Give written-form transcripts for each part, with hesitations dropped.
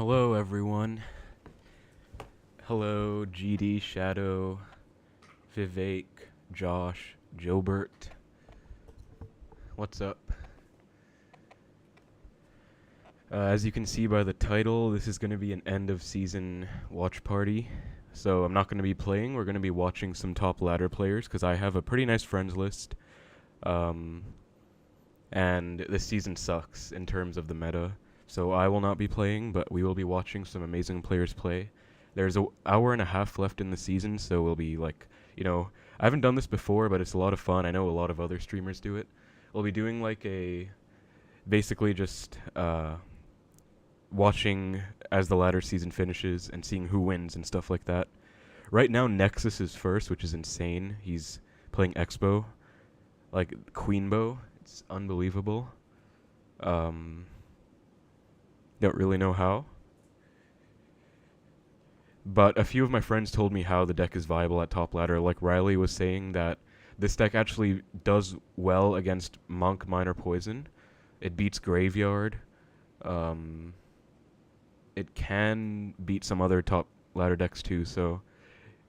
Hello, everyone. Hello, GD, Shadow, Vivek, Josh, Jobert. What's up? As you can see by the title, this is going to be an end of season watch party. So I'm not going to be playing. We're going to be watching some top ladder players because I have a pretty nice friends list. And this season sucks in terms of the meta. So I will not be playing, but we will be watching some amazing players play. There's an hour and a half left in the season, so we'll be like, I haven't done this before, but it's a lot of fun. I know a lot of other streamers do it. We'll be doing like basically just watching as the ladder season finishes and seeing who wins and stuff like that. Right now, Nexus is first, which is insane. He's playing Expo, like Queenbow. It's unbelievable. Don't really know how. But a few of my friends told me how the deck is viable at top ladder. Like Riley was saying that this deck actually does well against Monk, Minor, Poison. It beats Graveyard. It can beat some other top ladder decks too. So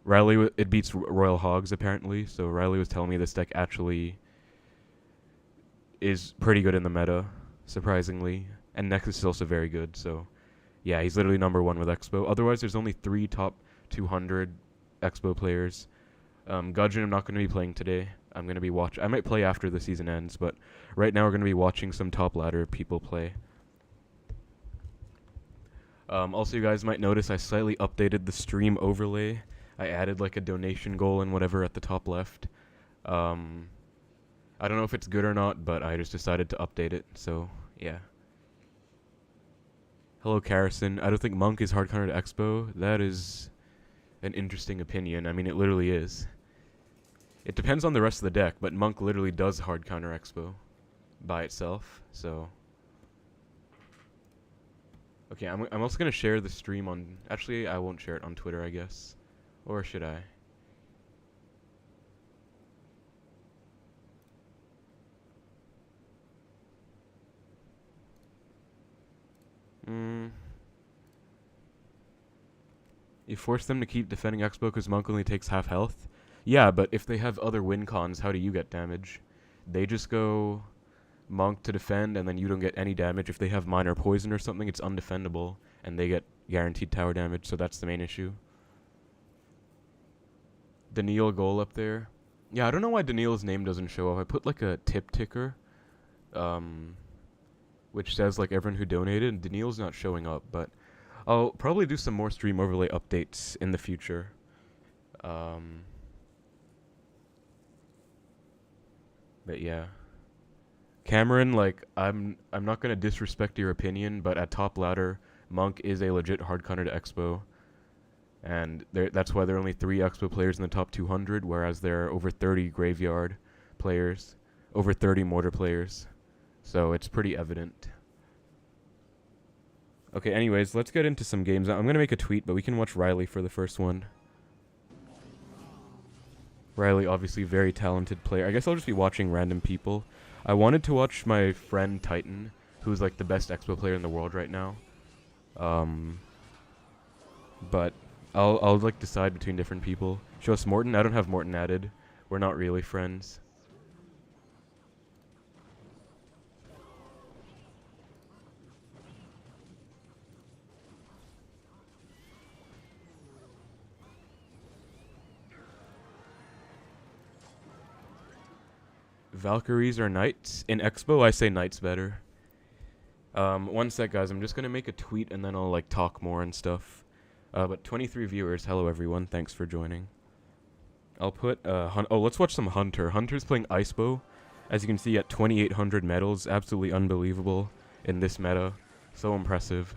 Riley, it beats Royal Hogs apparently. So Riley was telling me this deck actually is pretty good in the meta, surprisingly. And Nexus is also very good, so yeah, he's literally number one with Expo. Otherwise, there's only 3 top 200 Expo players. Gudgeon I'm not going to be playing today. I'm going to be I might play after the season ends, but right now we're going to be watching some top ladder people play. Also, you guys might notice I slightly updated the stream overlay. I added like a donation goal and whatever at the top left. I don't know if it's good or not, but I just decided to update it, so yeah. Hello, Carrison. I don't think Monk is hard counter to Expo. That is an interesting opinion. I mean, it literally is. It depends on the rest of the deck, but Monk literally does hard counter Expo by itself, so. Okay, I'm also going to share the stream on... Actually, I won't share it on Twitter, I guess. Or should I? You force them to keep defending Expo because Monk only takes half health? Yeah, but if they have other win cons, how do you get damage? They just go Monk to defend, and then you don't get any damage. If they have Minor Poison or something, it's undefendable, and they get guaranteed tower damage, so that's the main issue. Daniil goal up there. Yeah, I don't know why Daniil's name doesn't show up. I put like a tip ticker, which says like everyone who donated, and Daniil's not showing up, but I'll probably do some more stream overlay updates in the future. But yeah. Cameron, like, I'm not gonna disrespect your opinion, but at top ladder, Monk is a legit hard counter to Expo. And that's why there are only 3 Expo players in the top 200, whereas there are over 30 Graveyard players, over 30 Mortar players. So it's pretty evident. Okay, anyways, let's get into some games. I'm going to make a tweet, but we can watch Riley for the first one. Riley, obviously very talented player. I guess I'll just be watching random people. I wanted to watch my friend Titan, who's like the best Expo player in the world right now. But I'll like decide between different people. Show us Morton. I don't have Morton added. We're not really friends. Valkyries or knights? In Expo, I say knights better. One sec, guys. I'm just gonna make a tweet and then I'll like talk more and stuff. But 23 viewers. Hello, everyone. Thanks for joining. I'll put oh, let's watch some Hunter. Hunter's playing Icebow. As you can see, at 2,800 medals, absolutely unbelievable in this meta. So impressive.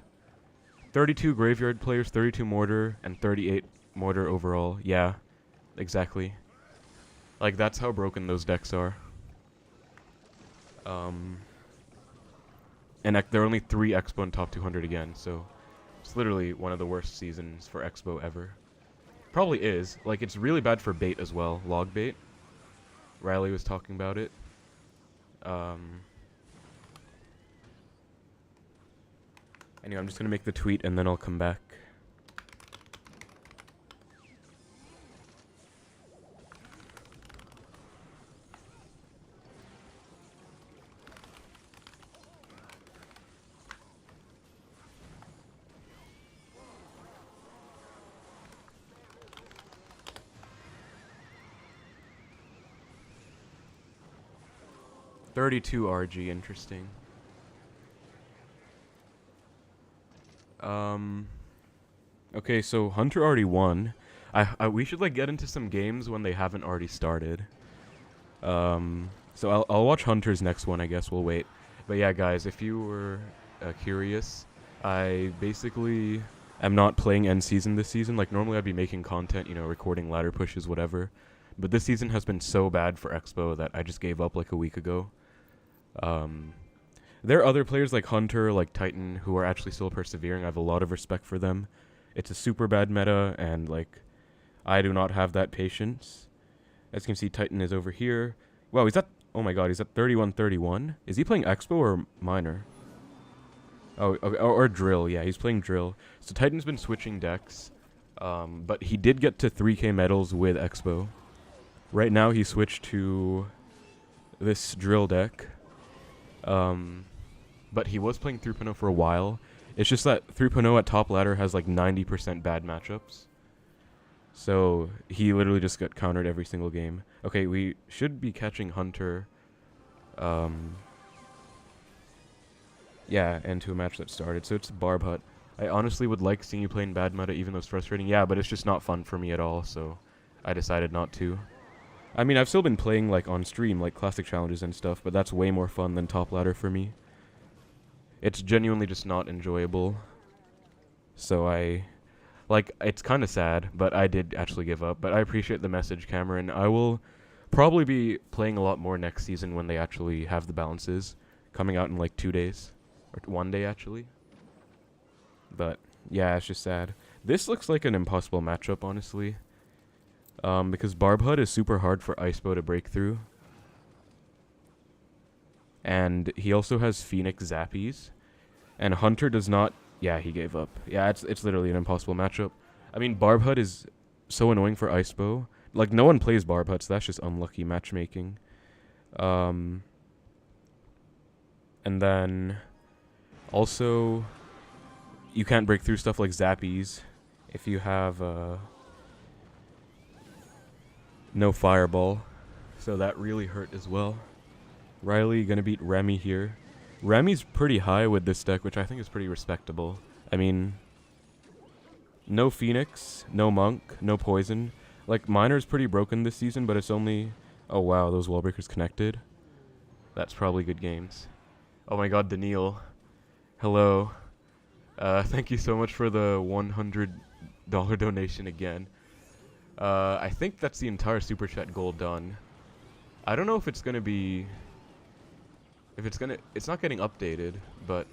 32 Graveyard players, 32 Mortar, and 38 Mortar overall. Yeah, exactly. Like that's how broken those decks are. And there are only 3 Expo in top 200 again, so it's literally one of the worst seasons for Expo ever. Probably is. Like, it's really bad for bait as well. Log bait. Riley was talking about it. Anyway, I'm just gonna make the tweet and then I'll come back. $32 RG, interesting. Okay, so Hunter already won. We should like get into some games when they haven't already started. So I'll watch Hunter's next one, I guess. We'll wait. But yeah, guys, if you were curious, I basically am not playing end season this season. Like normally I'd be making content, you know, recording ladder pushes, whatever. But this season has been so bad for Expo that I just gave up like a week ago. There are other players like Hunter, like Titan, who are actually still persevering. I have a lot of respect for them. It's a super bad meta, and like, I do not have that patience. As you can see, Titan is over here. Wow, he's at, oh my god, he's at 31-31. Is he playing Expo or Minor? Oh, okay, or Drill, yeah, he's playing Drill. So Titan's been switching decks, but he did get to 3k medals with Expo. Right now, he switched to this Drill deck. But he was playing 3.0 for a while. It's just that 3.0 at top ladder has like 90% bad matchups. So he literally just got countered every single game. Okay, we should be catching Hunter. Yeah, and to a match that started. So it's Barb Hut. I honestly would like seeing you play in bad meta, even though it's frustrating. Yeah, but it's just not fun for me at all, so I decided not to. I mean, I've still been playing like on stream, like classic challenges and stuff, but that's way more fun than top ladder for me. It's genuinely just not enjoyable. So it's kind of sad, but I did actually give up. But I appreciate the message, Cameron. I will probably be playing a lot more next season when they actually have the balances coming out in like 2 days. Or 1 day, actually. But, yeah, it's just sad. This looks like an impossible matchup, honestly. Because Barb Hut is super hard for Icebo to break through. And he also has Phoenix Zappies. And Hunter does not... Yeah, he gave up. Yeah, it's literally an impossible matchup. I mean, Barb Hut is so annoying for Icebo. Like, no one plays Barb Hut, so that's just unlucky matchmaking. And then... Also... You can't break through stuff like Zappies if you have... no Fireball. So that really hurt as well. Riley gonna beat Remy here. Remy's pretty high with this deck, which I think is pretty respectable. I mean, no Phoenix, no Monk, no Poison. Like, Minor's pretty broken this season, but it's only... Oh wow, those wall breakers connected. That's probably good games. Oh my god, Daniil. Hello. Thank you so much for the $100 donation again. I think that's the entire Super Chat goal done. I don't know if it's gonna be... It's not getting updated, but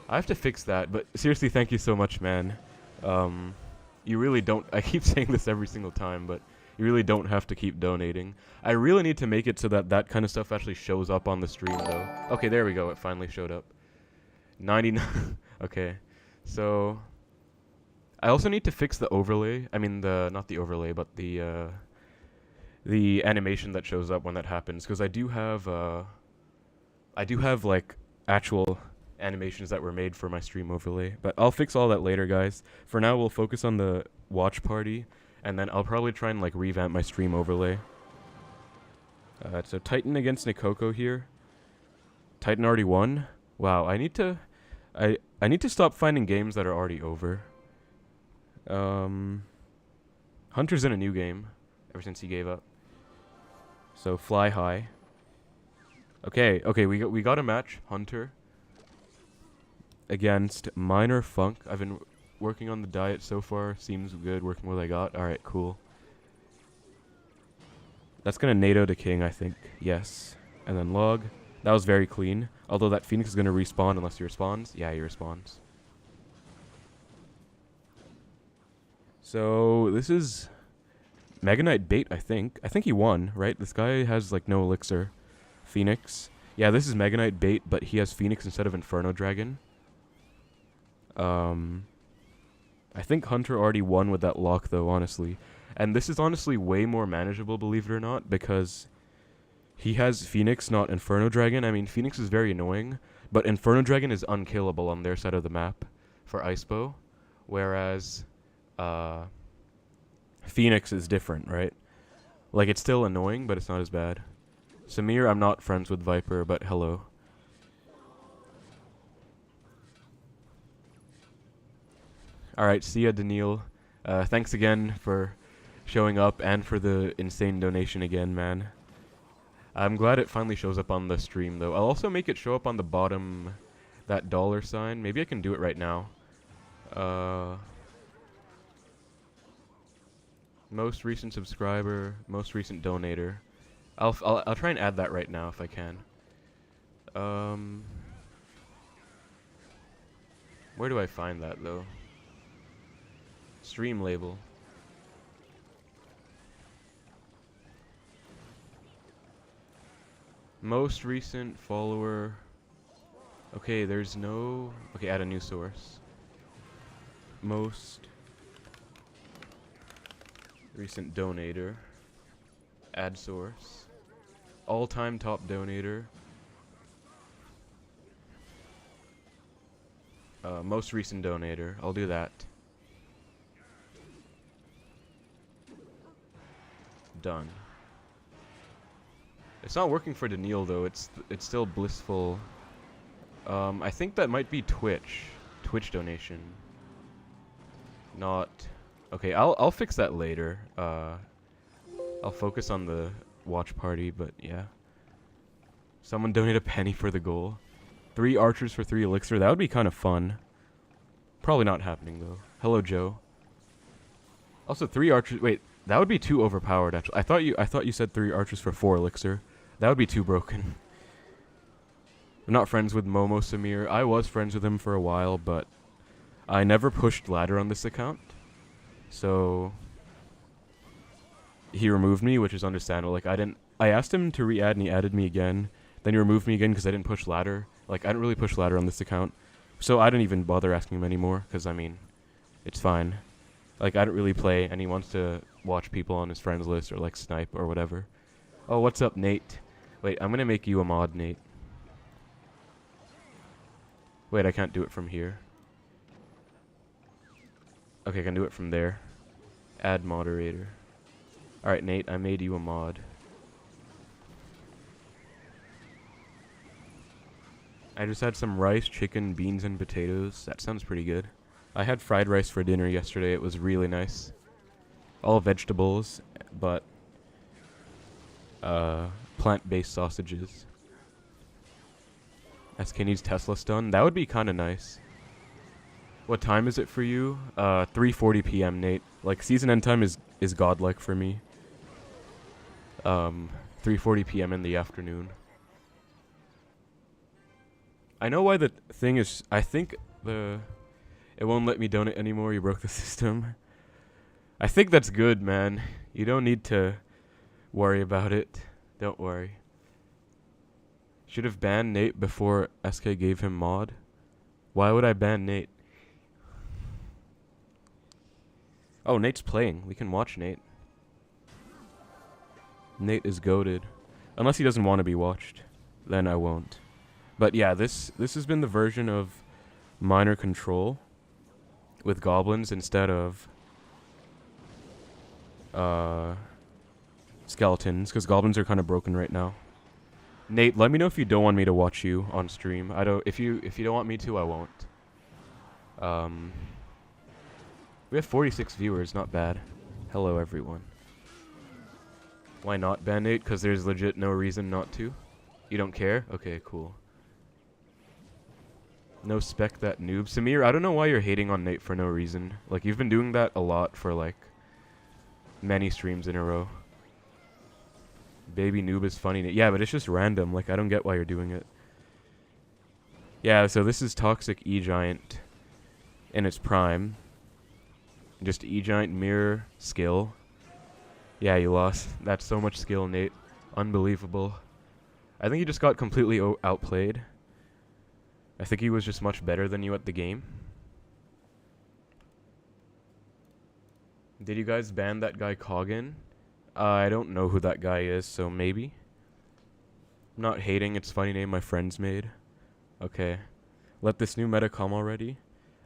I have to fix that. But seriously, thank you so much, man. You really don't... I keep saying this every single time, but you really don't have to keep donating. I really need to make it so that that kind of stuff actually shows up on the stream, though. Okay, there we go. It finally showed up. 99... Okay, so... I also need to fix the overlay. I mean, not the overlay, but the animation that shows up when that happens. Because I do have like actual animations that were made for my stream overlay. But I'll fix all that later, guys. For now, we'll focus on the watch party, and then I'll probably try and like revamp my stream overlay. So Titan against Nikoko here. Titan already won. Wow, I need to stop finding games that are already over. Hunter's in a new game ever since he gave up. So fly high. Okay, we got a match. Hunter against Minor Funk. I've been working on the diet so far. Seems good working with what I got. Alright, cool. That's gonna NATO to King, I think. Yes. And then log. That was very clean. Although that Phoenix is gonna respawn unless he responds. Yeah, he responds. So this is Mega Knight bait, I think. I think he won, right? This guy has like no elixir. Phoenix. Yeah, this is Mega Knight bait, but he has Phoenix instead of Inferno Dragon. I think Hunter already won with that lock though, honestly. And this is honestly way more manageable, believe it or not, because he has Phoenix, not Inferno Dragon. I mean, Phoenix is very annoying, but Inferno Dragon is unkillable on their side of the map for Icepo, whereas Phoenix is different, right? Like, it's still annoying, but it's not as bad. Samir, I'm not friends with Viper, but hello. Alright, see ya, Daniil. Thanks again for showing up and for the insane donation again, man. I'm glad it finally shows up on the stream, though. I'll also make it show up on the bottom, that dollar sign. Maybe I can do it right now. Most recent subscriber, most recent donator. I'll try and add that right now if I can. Where do I find that though? Stream label. Most recent follower. Okay, there's no. Okay, add a new source. Most recent donator. Add source. All-time top donator. Most recent donator. I'll do that. Done. It's not working for Daniil though. It's still blissful. I think that might be Twitch. Twitch donation. Not. Okay, I'll fix that later. I'll focus on the watch party, but yeah. Someone donate a penny for the goal. 3 archers for 3 elixir. That would be kind of fun. Probably not happening though. Hello, Joe. Also, 3 archers. Wait, that would be too overpowered. Actually, I thought you said 3 archers for 4 elixir. That would be too broken. I'm not friends with Momo Samir. I was friends with him for a while, but I never pushed ladder on this account. So he removed me, which is understandable. Like, I asked him to re-add and he added me again. Then he removed me again because I didn't push ladder. Like, I didn't really push ladder on this account. So I didn't even bother asking him anymore because, I mean, it's fine. Like, I don't really play and he wants to watch people on his friends list or, like, snipe or whatever. Oh, what's up, Nate? Wait, I'm going to make you a mod, Nate. Wait, I can't do it from here. Okay, I can do it from there. Add moderator. Alright, Nate, I made you a mod. I just had some rice, chicken, beans, and potatoes. That sounds pretty good. I had fried rice for dinner yesterday. It was really nice. All vegetables, but plant-based sausages. SK needs Tesla stun. That would be kind of nice. What time is it for you? 3:40 p.m. Nate. Like, season end time is godlike for me. 3:40 p.m. in the afternoon. I know why the thing is. I think it won't let me donate anymore. You broke the system. I think that's good, man. You don't need to worry about it. Don't worry. Should have banned Nate before SK gave him mod. Why would I ban Nate? Oh, Nate's playing. We can watch Nate. Nate is goated. Unless he doesn't want to be watched. Then I won't. But yeah, this has been the version of minor control with goblins instead of skeletons, because goblins are kind of broken right now. Nate, let me know if you don't want me to watch you on stream. If you don't want me to, I won't. We have 46 viewers, not bad. Hello everyone. Why not ban Nate? Because there's legit no reason not to. You don't care? Okay, cool. No spec that noob. Samir, I don't know why you're hating on Nate for no reason. Like, you've been doing that a lot for, like, many streams in a row. Baby noob is funny. Yeah, but it's just random. Like, I don't get why you're doing it. Yeah, so this is Toxic E-Giant in its prime. Just E-Giant mirror skill. Yeah, you lost. That's so much skill, Nate. Unbelievable. I think you just got completely outplayed. I think he was just much better than you at the game. Did you guys ban that guy Koggin? I don't know who that guy is, so maybe. I'm not hating, it's a funny name my friends made. Okay. Let this new meta come already.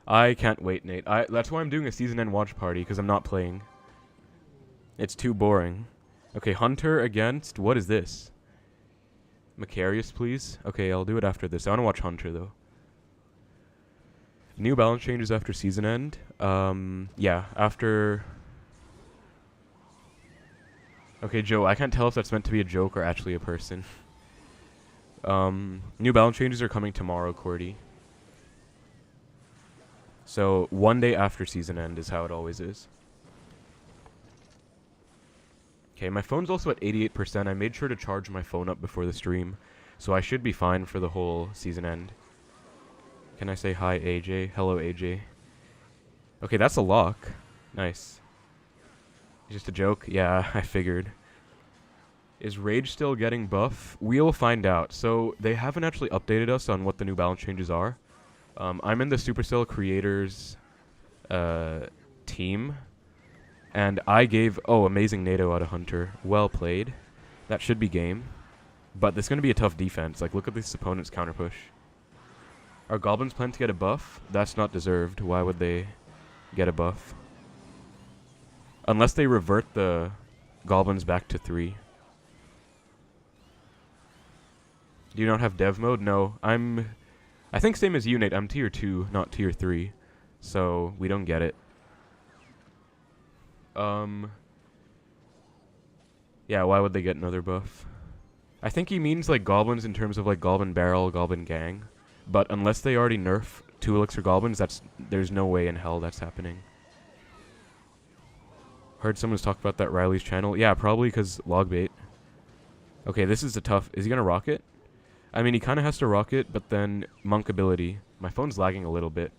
I can't wait, Nate. That's why I'm doing a season end watch party, because I'm not playing. It's too boring. Okay, Hunter against... What is this? Macarius, please? Okay, I'll do it after this. I want to watch Hunter, though. New balance changes after season end. Yeah, after... Okay, Joe, I can't tell if that's meant to be a joke or actually a person. New balance changes are coming tomorrow, Cordy. So, one day after season end is how it always is. Okay, my phone's also at 88%. I made sure to charge my phone up before the stream, so I should be fine for the whole season end. Can I say hi, AJ? Hello, AJ. Okay, that's a lock. Nice. Just a joke? Yeah, I figured. Is Rage still getting buff? We'll find out. So, they haven't actually updated us on what the new balance changes are. I'm in the Supercell creators team. And I gave... Oh, amazing NATO out of Hunter. Well played. That should be game. But this is going to be a tough defense. Like, look at this opponent's counter push. Are Goblins planning to get a buff? That's not deserved. Why would they get a buff? Unless they revert the Goblins back to 3. Do you not have dev mode? No. I think same as you, Nate. I'm tier 2, not tier 3. So, we don't get it. Yeah, why would they get another buff? I think he means, like, Goblins in terms of, like, Goblin Barrel, Goblin Gang. But unless they already nerf 2 Elixir Goblins, there's no way in hell that's happening. Heard someone's talk about that Riley's channel. Yeah, probably because logbait. Okay, this is a tough... Is he gonna rock it? I mean, he kind of has to rock it, but then Monk ability. My phone's lagging a little bit.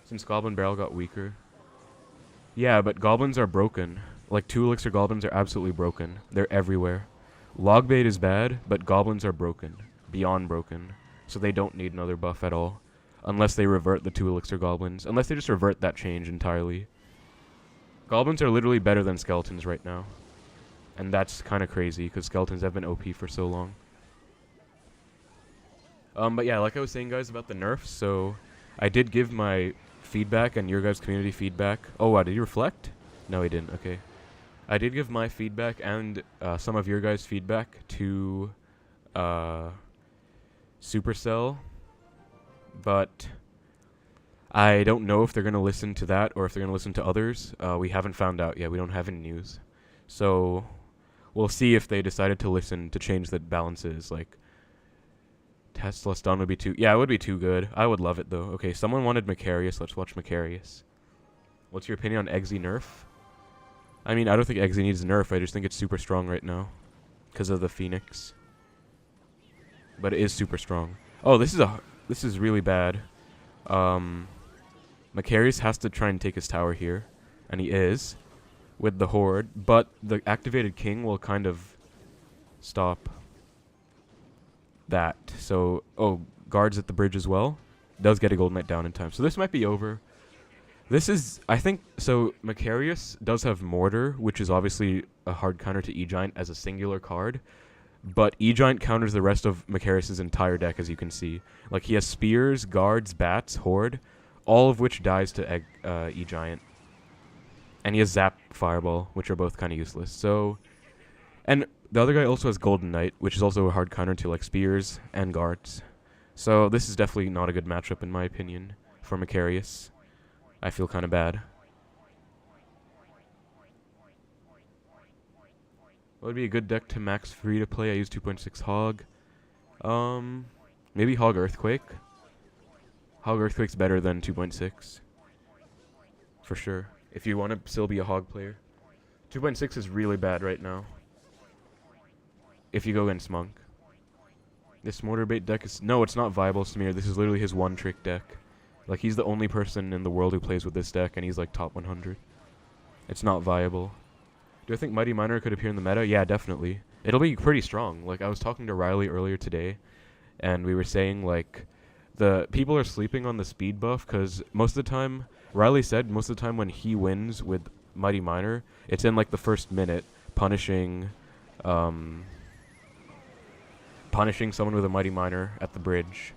Since Goblin Barrel got weaker. Yeah, but Goblins are broken. Like, 2 Elixir Goblins are absolutely broken. They're everywhere. Logbait is bad, but Goblins are broken. Beyond broken. So they don't need another buff at all. Unless they revert the 2 Elixir Goblins. Unless they just revert that change entirely. Goblins are literally better than Skeletons right now. And that's kind of crazy, because Skeletons have been OP for so long. But yeah, like I was saying, guys, about the nerfs, so... I did give my feedback and your guys' community feedback. Oh, wow, did he reflect? No, he didn't. Okay. I did give my feedback and some of your guys' feedback to Supercell, but I don't know if they're going to listen to that or if they're going to listen to others. We haven't found out yet. We don't have any news. So we'll see if they decided to listen to change the balances. Like, Tesla stun would be too... Yeah, it would be too good. I would love it, though. Okay, someone wanted Macarius. Let's watch Macarius. What's your opinion on Eggsy nerf? I mean, I don't think Eggsy needs nerf. I just think it's super strong right now. Because of the Phoenix. But it is super strong. Oh, this is really bad. Macarius has to try and take his tower here. And he is. With the Horde. But the activated King will kind of stop that. So, oh, guards at the bridge as well. Does get a Golden Knight down in time. So this might be over. This is, I think, so Macarius does have Mortar, which is obviously a hard counter to E-Giant as a singular card. But E-Giant counters the rest of Macarius' entire deck, as you can see. Like, he has Spears, Guards, Bats, Horde, all of which dies to E-Giant. And he has Zap, Fireball, which are both kind of useless. So, and the other guy also has Golden Knight, which is also a hard counter to, like, Spears and Guards. So this is definitely not a good matchup, in my opinion, for Macarius. I feel kind of bad. What would be a good deck to max free to play? I use 2.6 Hog. Maybe Hog Earthquake. Hog Earthquake's better than 2.6. For sure. If you want to still be a Hog player. 2.6 is really bad right now. If you go against Monk. This Mortar Bait deck is... No, it's not viable, Samir. This is literally his one-trick deck. Like, he's the only person in the world who plays with this deck, and he's, like, top 100. It's not viable. Do I think Mighty Miner could appear in the meta? Yeah, definitely. It'll be pretty strong. Like, I was talking to Riley earlier today, and we were saying, like, The people are sleeping on the speed buff because most of the time, Riley said most of the time when he wins with Mighty Miner, it's in like the first minute, punishing someone with a Mighty Miner at the bridge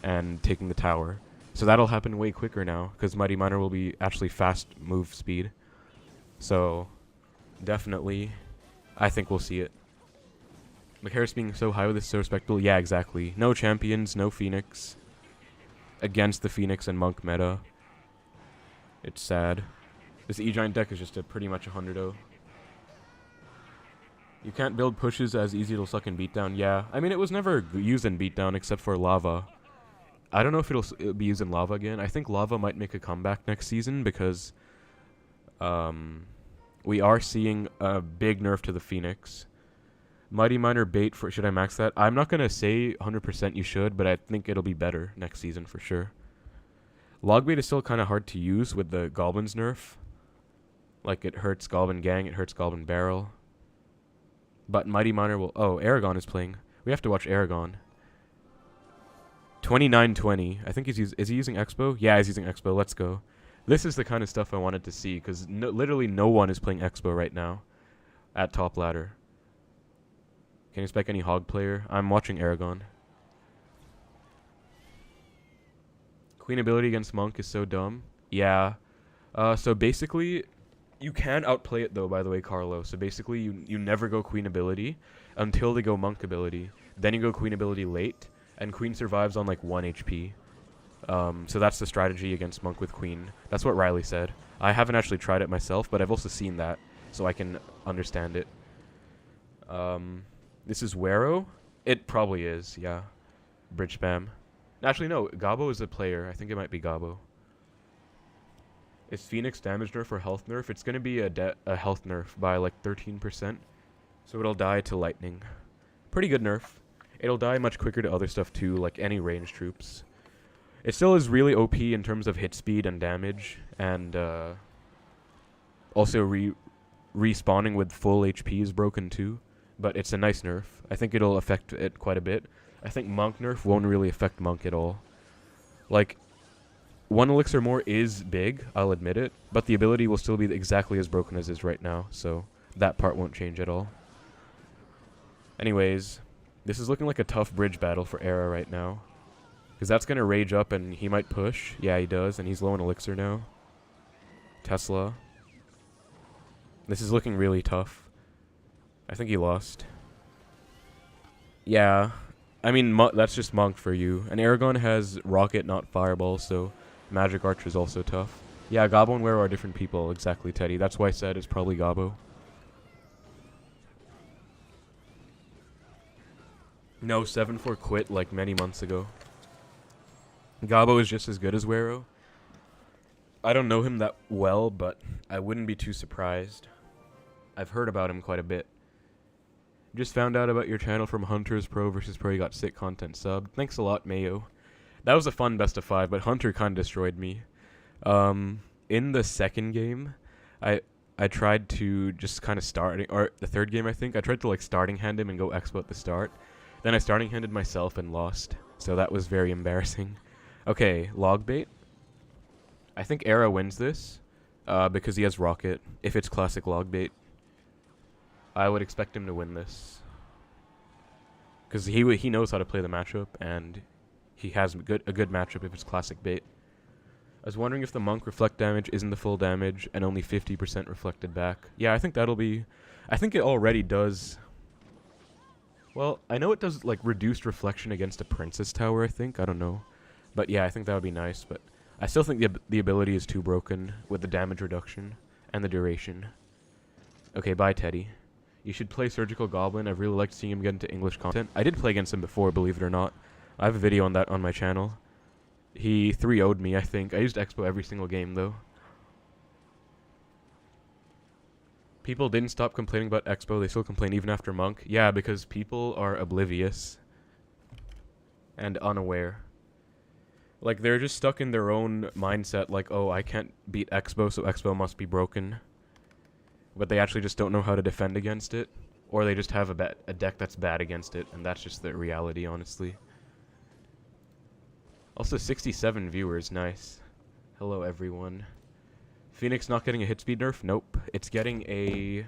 and taking the tower. So that'll happen way quicker now because Mighty Miner will be actually fast move speed. So definitely, I think we'll see it. Macaris being so high with this so respectable. Yeah, exactly. No champions, no Phoenix. Against the Phoenix and Monk meta. It's sad. This E-Giant deck is just a pretty much a 100-0. You can't build pushes as easy to suck in beatdown. Yeah, I mean, it was never used in beatdown except for lava. I don't know if it'll be used in lava again. I think lava might make a comeback next season because we are seeing a big nerf to the Phoenix. Mighty Miner bait for... Should I max that? I'm not going to say 100% you should, but I think it'll be better next season for sure. Log bait is still kind of hard to use with the Goblins nerf. Like, it hurts Goblin Gang, it hurts Goblin Barrel. But Mighty Miner will... Oh, Aragon is playing. We have to watch Aragon. 2920. I think is he using Expo? Yeah, he's using Expo. Let's go. This is the kind of stuff I wanted to see, because literally no one is playing Expo right now at top ladder. Can you expect any Hog player? I'm watching Aragon. Queen ability against Monk is so dumb. Yeah. So basically, you can outplay it though, by the way, Carlo. So basically, you never go Queen ability until they go Monk ability. Then you go Queen ability late, and Queen survives on like 1 HP. So that's the strategy against Monk with Queen. That's what Riley said. I haven't actually tried it myself, but I've also seen that, so I can understand it. This is Wero? It probably is, yeah. Bridge spam. Actually, no. Gabo is a player. I think it might be Gabo. Is Phoenix damage nerf or health nerf? It's going to be a health nerf by like 13%. So it'll die to lightning. Pretty good nerf. It'll die much quicker to other stuff too, like any ranged troops. It still is really OP in terms of hit speed and damage. And also respawning with full HP is broken too. But it's a nice nerf. I think it'll affect it quite a bit. I think Monk nerf won't really affect Monk at all. Like, 1 elixir more is big, I'll admit it, but the ability will still be exactly as broken as it is right now, so that part won't change at all. Anyways, this is looking like a tough bridge battle for Era right now. Because that's going to rage up and he might push. Yeah, he does, and he's low on elixir now. Tesla. This is looking really tough. I think he lost. Yeah. I mean, that's just Monk for you. And Aragon has Rocket, not Fireball, so Magic Archer is also tough. Yeah, Gabo and Wero are different people. Exactly, Teddy. That's why I said it's probably Gabo. No, 7-4 quit like many months ago. Gabo is just as good as Wero. I don't know him that well, but I wouldn't be too surprised. I've heard about him quite a bit. Just found out about your channel from Hunter's Pro versus Pro. You got sick content sub. Thanks a lot, Mayo. That was a fun best of 5, but Hunter kind of destroyed me. In the second game, I tried to just kind of start, or the third game I think, I tried to like starting hand him and go expo at the start. Then I starting handed myself and lost. So that was very embarrassing. Okay, log bait. I think Era wins this because he has Rocket. If it's classic log bait, I would expect him to win this. Because he knows how to play the matchup, and he has a good matchup if it's classic bait. I was wondering if the Monk reflect damage isn't the full damage, and only 50% reflected back. Yeah, I think that'll be... I think it already does... Well, I know it does, like, reduced reflection against a Princess Tower, I think. I don't know. But yeah, I think that would be nice, but... I still think the ability is too broken with the damage reduction and the duration. Okay, bye, Teddy. You should play Surgical Goblin. I've really liked seeing him get into English content. I did play against him before, believe it or not. I have a video on that on my channel. He 3-0'd me, I think. I used Expo every single game, though. People didn't stop complaining about Expo. They still complain even after Monk. Yeah, because people are oblivious and unaware. Like, they're just stuck in their own mindset, like, oh, I can't beat Expo, so Expo must be broken. But they actually just don't know how to defend against it. Or they just have a deck that's bad against it, and that's just the reality, honestly. Also 67 viewers, nice. Hello everyone. Phoenix not getting a hit speed nerf? Nope. It's getting a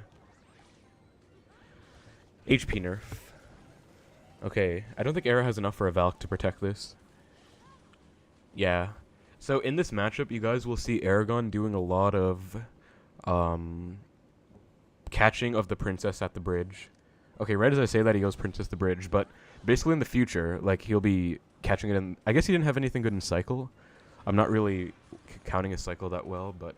HP nerf. Okay, I don't think Era has enough for a Valk to protect this. Yeah. So in this matchup, you guys will see Aragon doing a lot of catching of the princess at the bridge. Okay, right as I say that, he goes princess the bridge, but basically in the future, like, he'll be catching it in... I guess he didn't have anything good in cycle. I'm not really counting his cycle that well, but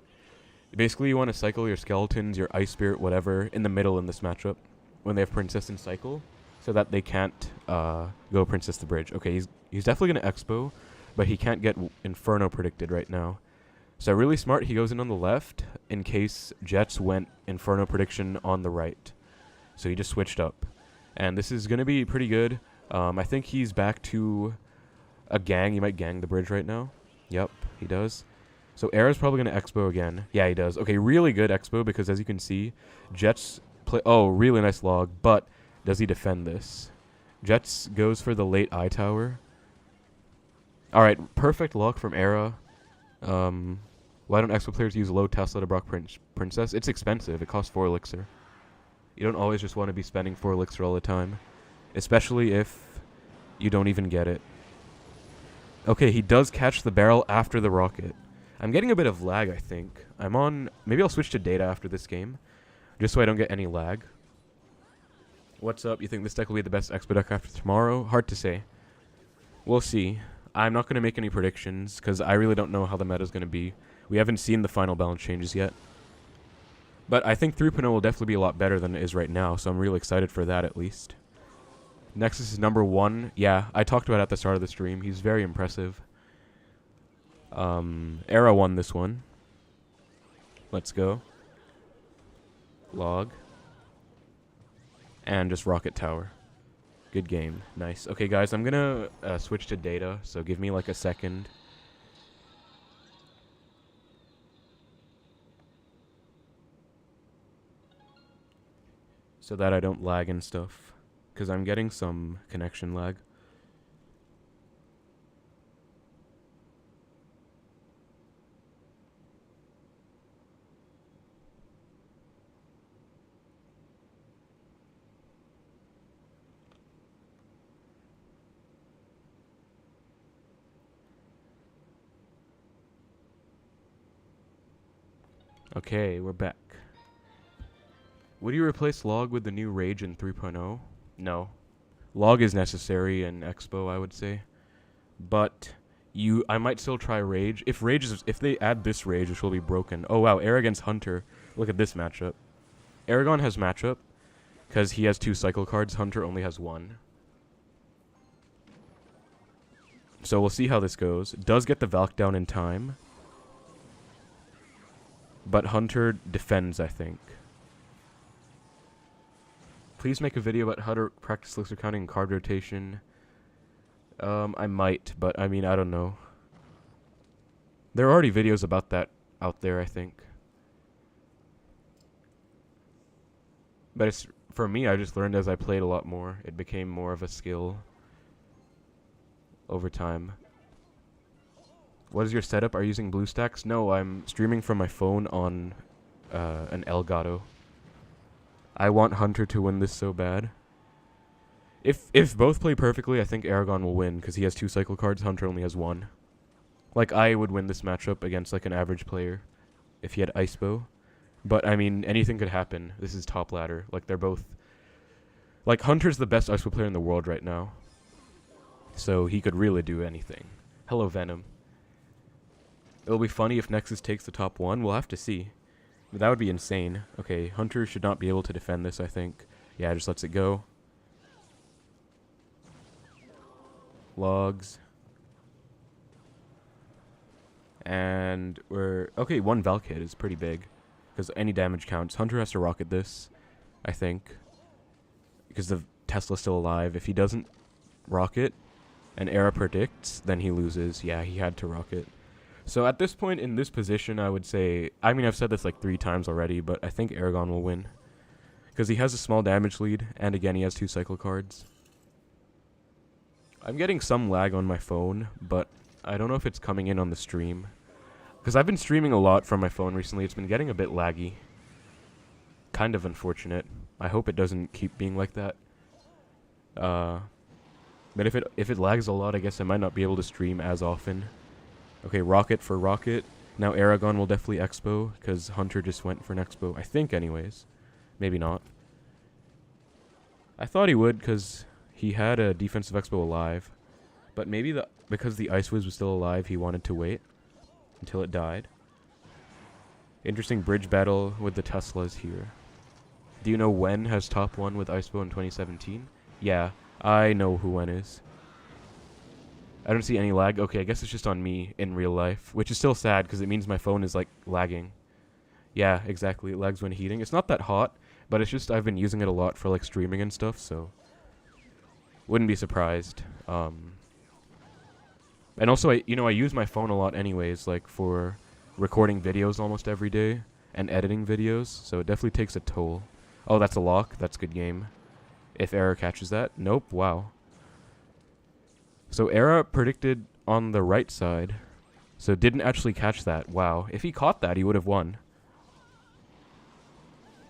basically you want to cycle your skeletons, your ice spirit, whatever, in the middle in this matchup when they have princess in cycle, so that they can't go princess the bridge. Okay, he's definitely going to expo, but he can't get Inferno predicted right now. So really smart, he goes in on the left in case Jets went Inferno prediction on the right. So he just switched up. And this is going to be pretty good. I think he's back to a gang. He might gang the bridge right now. Yep, he does. So Era's probably going to expo again. Yeah, he does. Okay, really good expo because as you can see, Jets play... Oh, really nice log. But does he defend this? Jets goes for the late eye tower. Alright, perfect luck from Era. Why don't expo players use low Tesla to block princess? It's expensive. It costs 4 elixir. You don't always just want to be spending 4 elixir all the time. Especially if you don't even get it. Okay, he does catch the barrel after the rocket. I'm getting a bit of lag, I think. I'm on... Maybe I'll switch to data after this game. Just so I don't get any lag. What's up? You think this deck will be the best expo deck after tomorrow? Hard to say. We'll see. I'm not going to make any predictions, because I really don't know how the meta is going to be. We haven't seen the final balance changes yet. But I think 3.0 will definitely be a lot better than it is right now, so I'm really excited for that at least. Nexus is number 1. Yeah, I talked about it at the start of the stream. He's very impressive. Era won this one. Let's go. Log. And just Rocket Tower. Good game. Nice. Okay, guys, I'm going to switch to data, so give me like a second. So that I don't lag and stuff. Because I'm getting some connection lag. Okay, we're back. Would you replace Log with the new Rage in 3.0? No. Log is necessary in Expo, I would say. But I might still try Rage. If they add this Rage, which will be broken. Oh wow, Air against Hunter. Look at this matchup. Aragon has matchup because he has 2 cycle cards. Hunter only has 1. So we'll see how this goes. Does get the Valk down in time. But Hunter defends, I think. Please make a video about how to practice elixir counting and card rotation. I might, but I mean, I don't know. There are already videos about that out there, I think. But it's, for me, I just learned as I played a lot more. It became more of a skill over time. What is your setup? Are you using BlueStacks? No, I'm streaming from my phone on an Elgato. I want Hunter to win this so bad. If both play perfectly, I think Aragon will win, because he has 2 cycle cards, Hunter only has 1. Like, I would win this matchup against, like, an average player if he had Ice Bow. But, I mean, anything could happen. This is top ladder. Like, they're both... Like, Hunter's the best Ice Bow player in the world right now. So, he could really do anything. Hello, Venom. It'll be funny if Nexus takes the top 1. We'll have to see. But that would be insane. Okay, Hunter should not be able to defend this, I think. Yeah, just lets it go. Logs. And we're... Okay, 1 Valk hit is pretty big. Because any damage counts. Hunter has to rocket this, I think. Because the Tesla's still alive. If he doesn't rocket and Era predicts, then he loses. Yeah, he had to rocket. So at this point in this position, I would say... I mean, I've said this like 3 times already, but I think Aragon will win. Because he has a small damage lead, and again, he has 2 cycle cards. I'm getting some lag on my phone, but I don't know if it's coming in on the stream. Because I've been streaming a lot from my phone recently. It's been getting a bit laggy. Kind of unfortunate. I hope it doesn't keep being like that. But if it lags a lot, I guess I might not be able to stream as often. Okay, Rocket for Rocket. Now Aragon will definitely expo, because Hunter just went for an expo. I think anyways. Maybe not. I thought he would, because he had a defensive expo alive. But maybe because the Ice Wiz was still alive, he wanted to wait until it died. Interesting bridge battle with the Teslas here. Do you know Wen has top 1 with Icepo in 2017? Yeah, I know who Wen is. I don't see any lag. Okay, I guess it's just on me in real life, which is still sad because it means my phone is like lagging. Yeah, exactly. It lags when heating. It's not that hot, but it's just I've been using it a lot for like streaming and stuff, so wouldn't be surprised. And also, I use my phone a lot anyways, like for recording videos almost every day and editing videos, so it definitely takes a toll. Oh, that's a lock. That's good game. If Era catches that. Nope. Wow. So Era predicted on the right side, so didn't actually catch that. Wow. If he caught that, he would have won.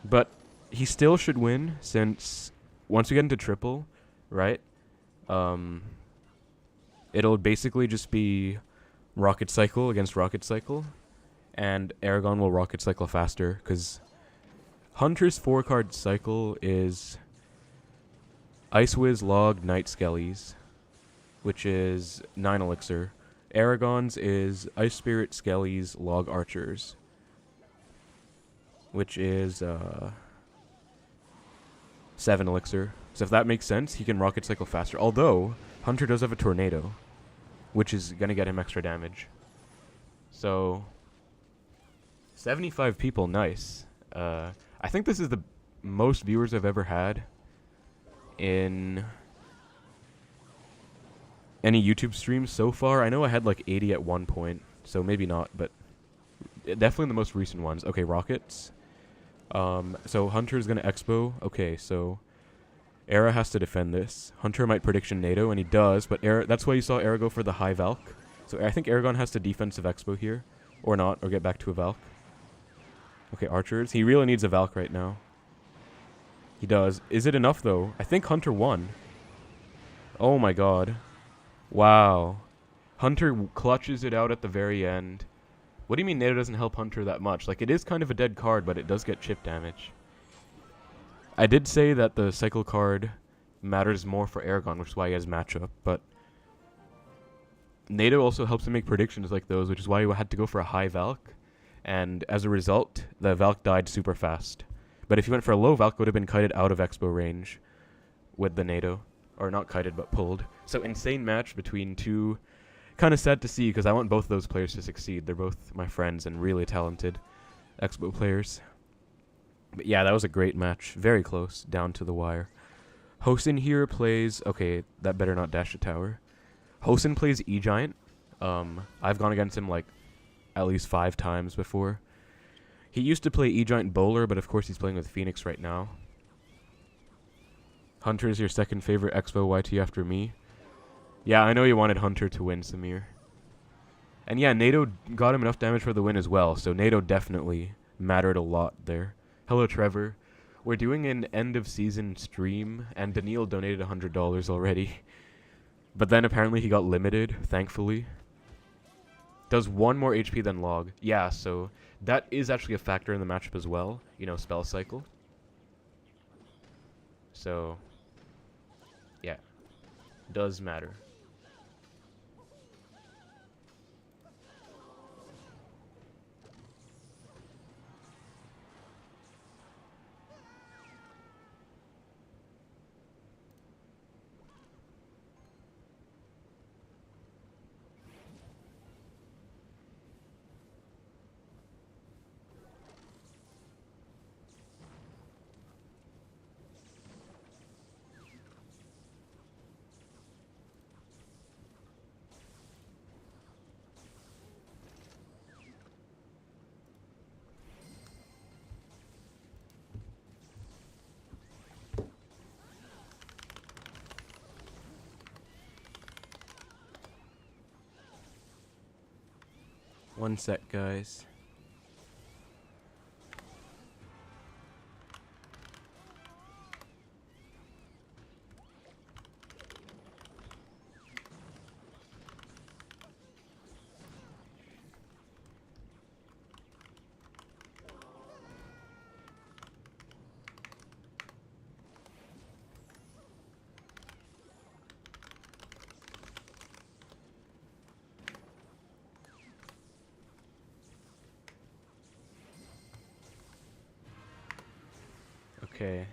But he still should win, since once we get into triple, right? It'll basically just be Rocket Cycle against Rocket Cycle, and Aragon will Rocket Cycle faster, because Hunter's 4-card cycle is Ice Wiz, Log, Night Skellies, which is 9 elixir. Aragon's is Ice Spirit, Skellies, Log, Archers, which is 7 elixir. So if that makes sense, he can Rocket Cycle faster. Although, Hunter does have a Tornado, which is going to get him extra damage. So, 75 people, nice. I think this is the most viewers I've ever had in any YouTube stream so far. I know I had like 80 at one point, so maybe not, but definitely the most recent ones. Okay, Rockets. So Hunter's going to expo. Okay, so Era has to defend this. Hunter might prediction NATO, and he does, but that's why you saw Era go for the high Valk. So I think Aragon has to defensive expo here, or not, or get back to a Valk. Okay, Archers. He really needs a Valk right now. He does. Is it enough, though? I think Hunter won. Oh my god. Wow. Hunter clutches it out at the very end. What do you mean NATO doesn't help Hunter that much? Like, it is kind of a dead card, but it does get chip damage. I did say that the cycle card matters more for Aragon, which is why he has matchup, but NATO also helps him make predictions like those, which is why he had to go for a high Valk, and as a result, the Valk died super fast. But if he went for a low Valk, it would have been kited out of expo range with the NATO. Or not kited, but pulled. So insane match between two. Kind of sad to see, because I want both those players to succeed. They're both my friends and really talented expo players. But yeah, that was a great match. Very close, down to the wire. Hosen here plays... Okay, that better not dash the tower. Hosen plays E-Giant. I've gone against him like at least 5 times before. He used to play E-Giant Bowler, but of course he's playing with Phoenix right now. Hunter is your second favorite Expo YT after me. Yeah, I know you wanted Hunter to win, Samir. And yeah, NATO got him enough damage for the win as well, so NATO definitely mattered a lot there. Hello, Trevor. We're doing an end-of-season stream, and Daniil donated $100 already. But then apparently he got limited, thankfully. Does 1 more HP than Log. Yeah, so that is actually a factor in the matchup as well. You know, spell cycle. So, yeah. Does matter. One sec, guys. Okay.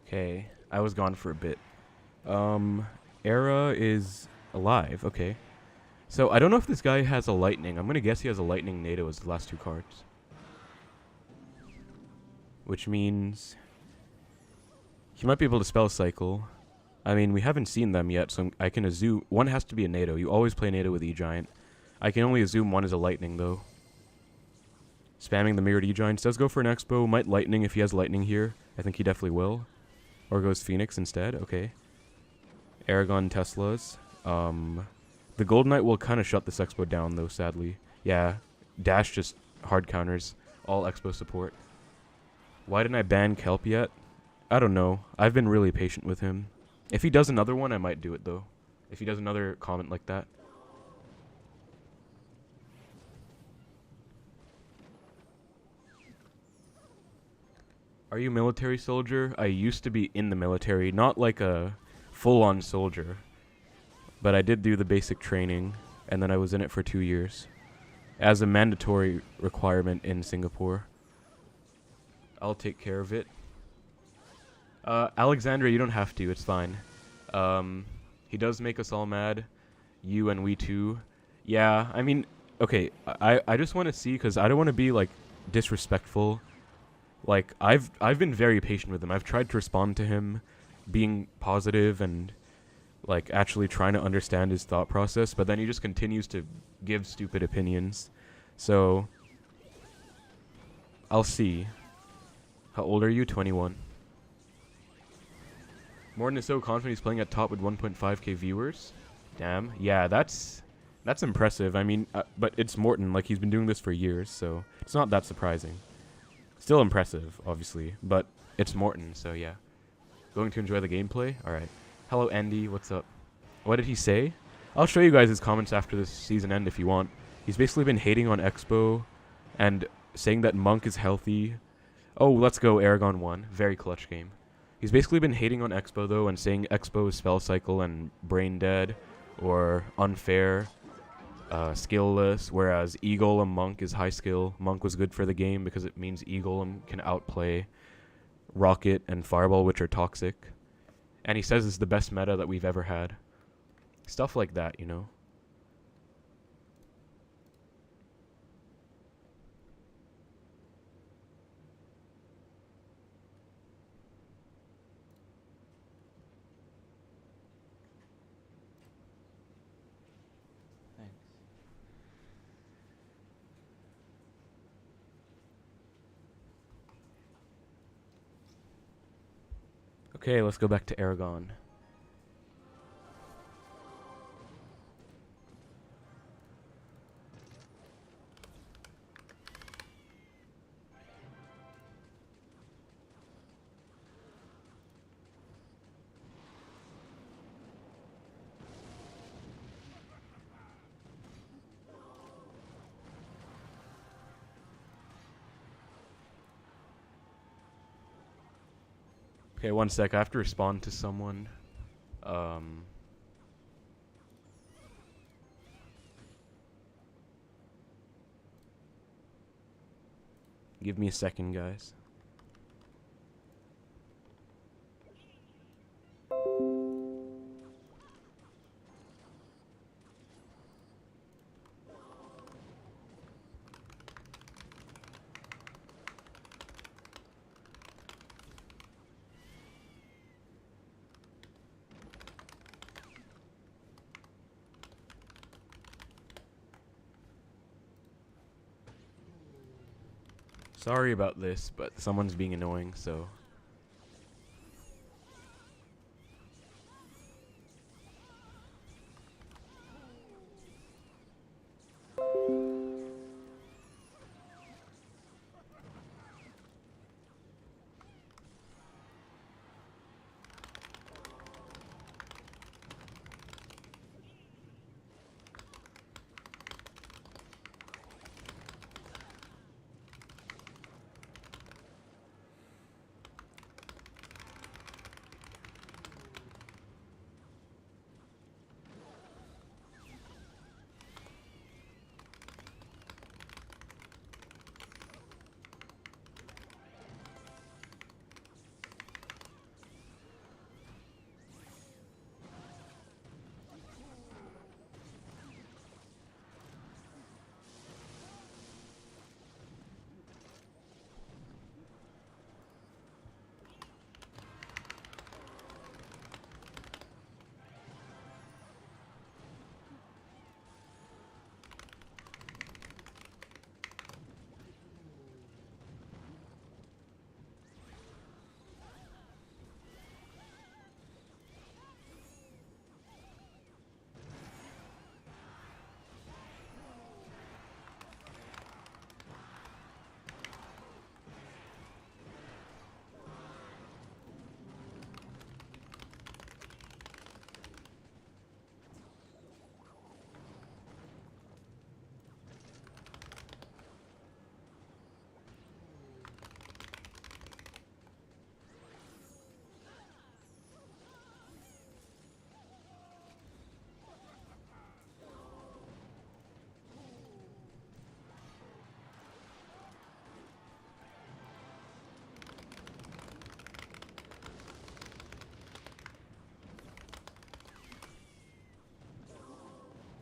Okay, I was gone for a bit. Era is alive, okay. So, I don't know if this guy has a lightning. I'm gonna guess he has a lightning NATO as the last two cards. Which means he might be able to spell cycle. I mean, we haven't seen them yet, so I can assume one has to be a NATO. You always play NATO with E-Giant. I can only assume one is a lightning, though. Spamming the mirrored E-Giants does go for an Expo. Might lightning if he has lightning here. I think he definitely will. Or goes Phoenix instead. Okay. Aragon Teslas. The Gold Knight will kind of shut this Expo down, though, sadly. Yeah. Dash just hard counters all Expo support. Why didn't I ban Kelp yet? I don't know. I've been really patient with him. If he does another one, I might do it, though. If he does another comment like that. Are you military soldier? I used to be in the military. Not like a full-on soldier. But I did do the basic training. And then I was in it for 2 years. As a mandatory requirement in Singapore. I'll take care of it. Alexandra, you don't have to. It's fine. He does make us all mad. You and we too. Yeah, I mean, okay. I just want to see, because I don't want to be, like, disrespectful. Like, I've been very patient with him. I've tried to respond to him, being positive and, like, actually trying to understand his thought process. But then he just continues to give stupid opinions. So, I'll see. How old are you? 21. Morton is so confident he's playing at top with 1.5k viewers. Damn. Yeah, that's impressive. I mean, but it's Morton. Like, he's been doing this for years, so it's not that surprising. Still impressive, obviously, but it's Morton, so yeah. Going to enjoy the gameplay? Alright. Hello, Andy. What's up? What did he say? I'll show you guys his comments after this season end if you want. He's basically been hating on Expo and saying that Monk is healthy. Oh, let's go, Aragon 1. Very clutch game. He's basically been hating on Expo, though, and saying Expo is spell cycle and brain dead or unfair, skillless, whereas E-Golem Monk is high skill. Monk was good for the game because it means E-Golem can outplay Rocket and Fireball, which are toxic. And he says it's the best meta that we've ever had. Stuff like that, you know? Okay, let's go back to Aragon. Okay, one sec. I have to respond to someone. Give me a second, guys. Sorry about this, but someone's being annoying, so...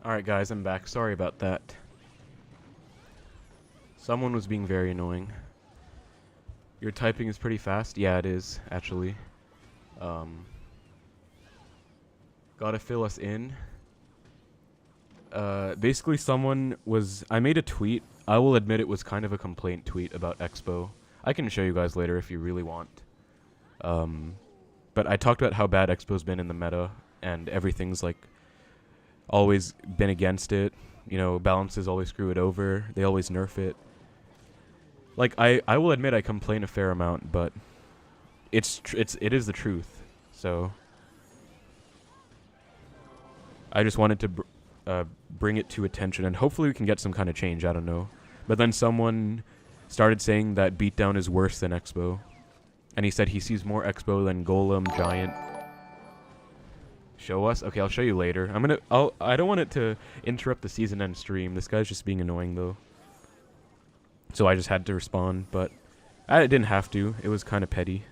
Alright guys, I'm back. Sorry about that. Someone was being very annoying. Your typing is pretty fast? Yeah, it is, actually. Gotta fill us in. Basically someone was... I made a tweet. I will admit it was kind of a complaint tweet about Expo. I can show you guys later if you really want. But I talked about how bad Expo's been in the meta, and everything's like... always been against it. You know, balances always screw it over. They always nerf it. Like, I will admit I complain a fair amount, but it is the truth. So I just wanted to bring it to attention, and hopefully we can get some kind of change. I don't know. But then someone started saying that Beatdown is worse than Expo, and he said he sees more Expo than Golem, Giant. Show us? Okay, I'll show you later. I don't want it to interrupt the season end stream. This guy's just being annoying though. So I just had to respond, but I didn't have to. It was kind of petty.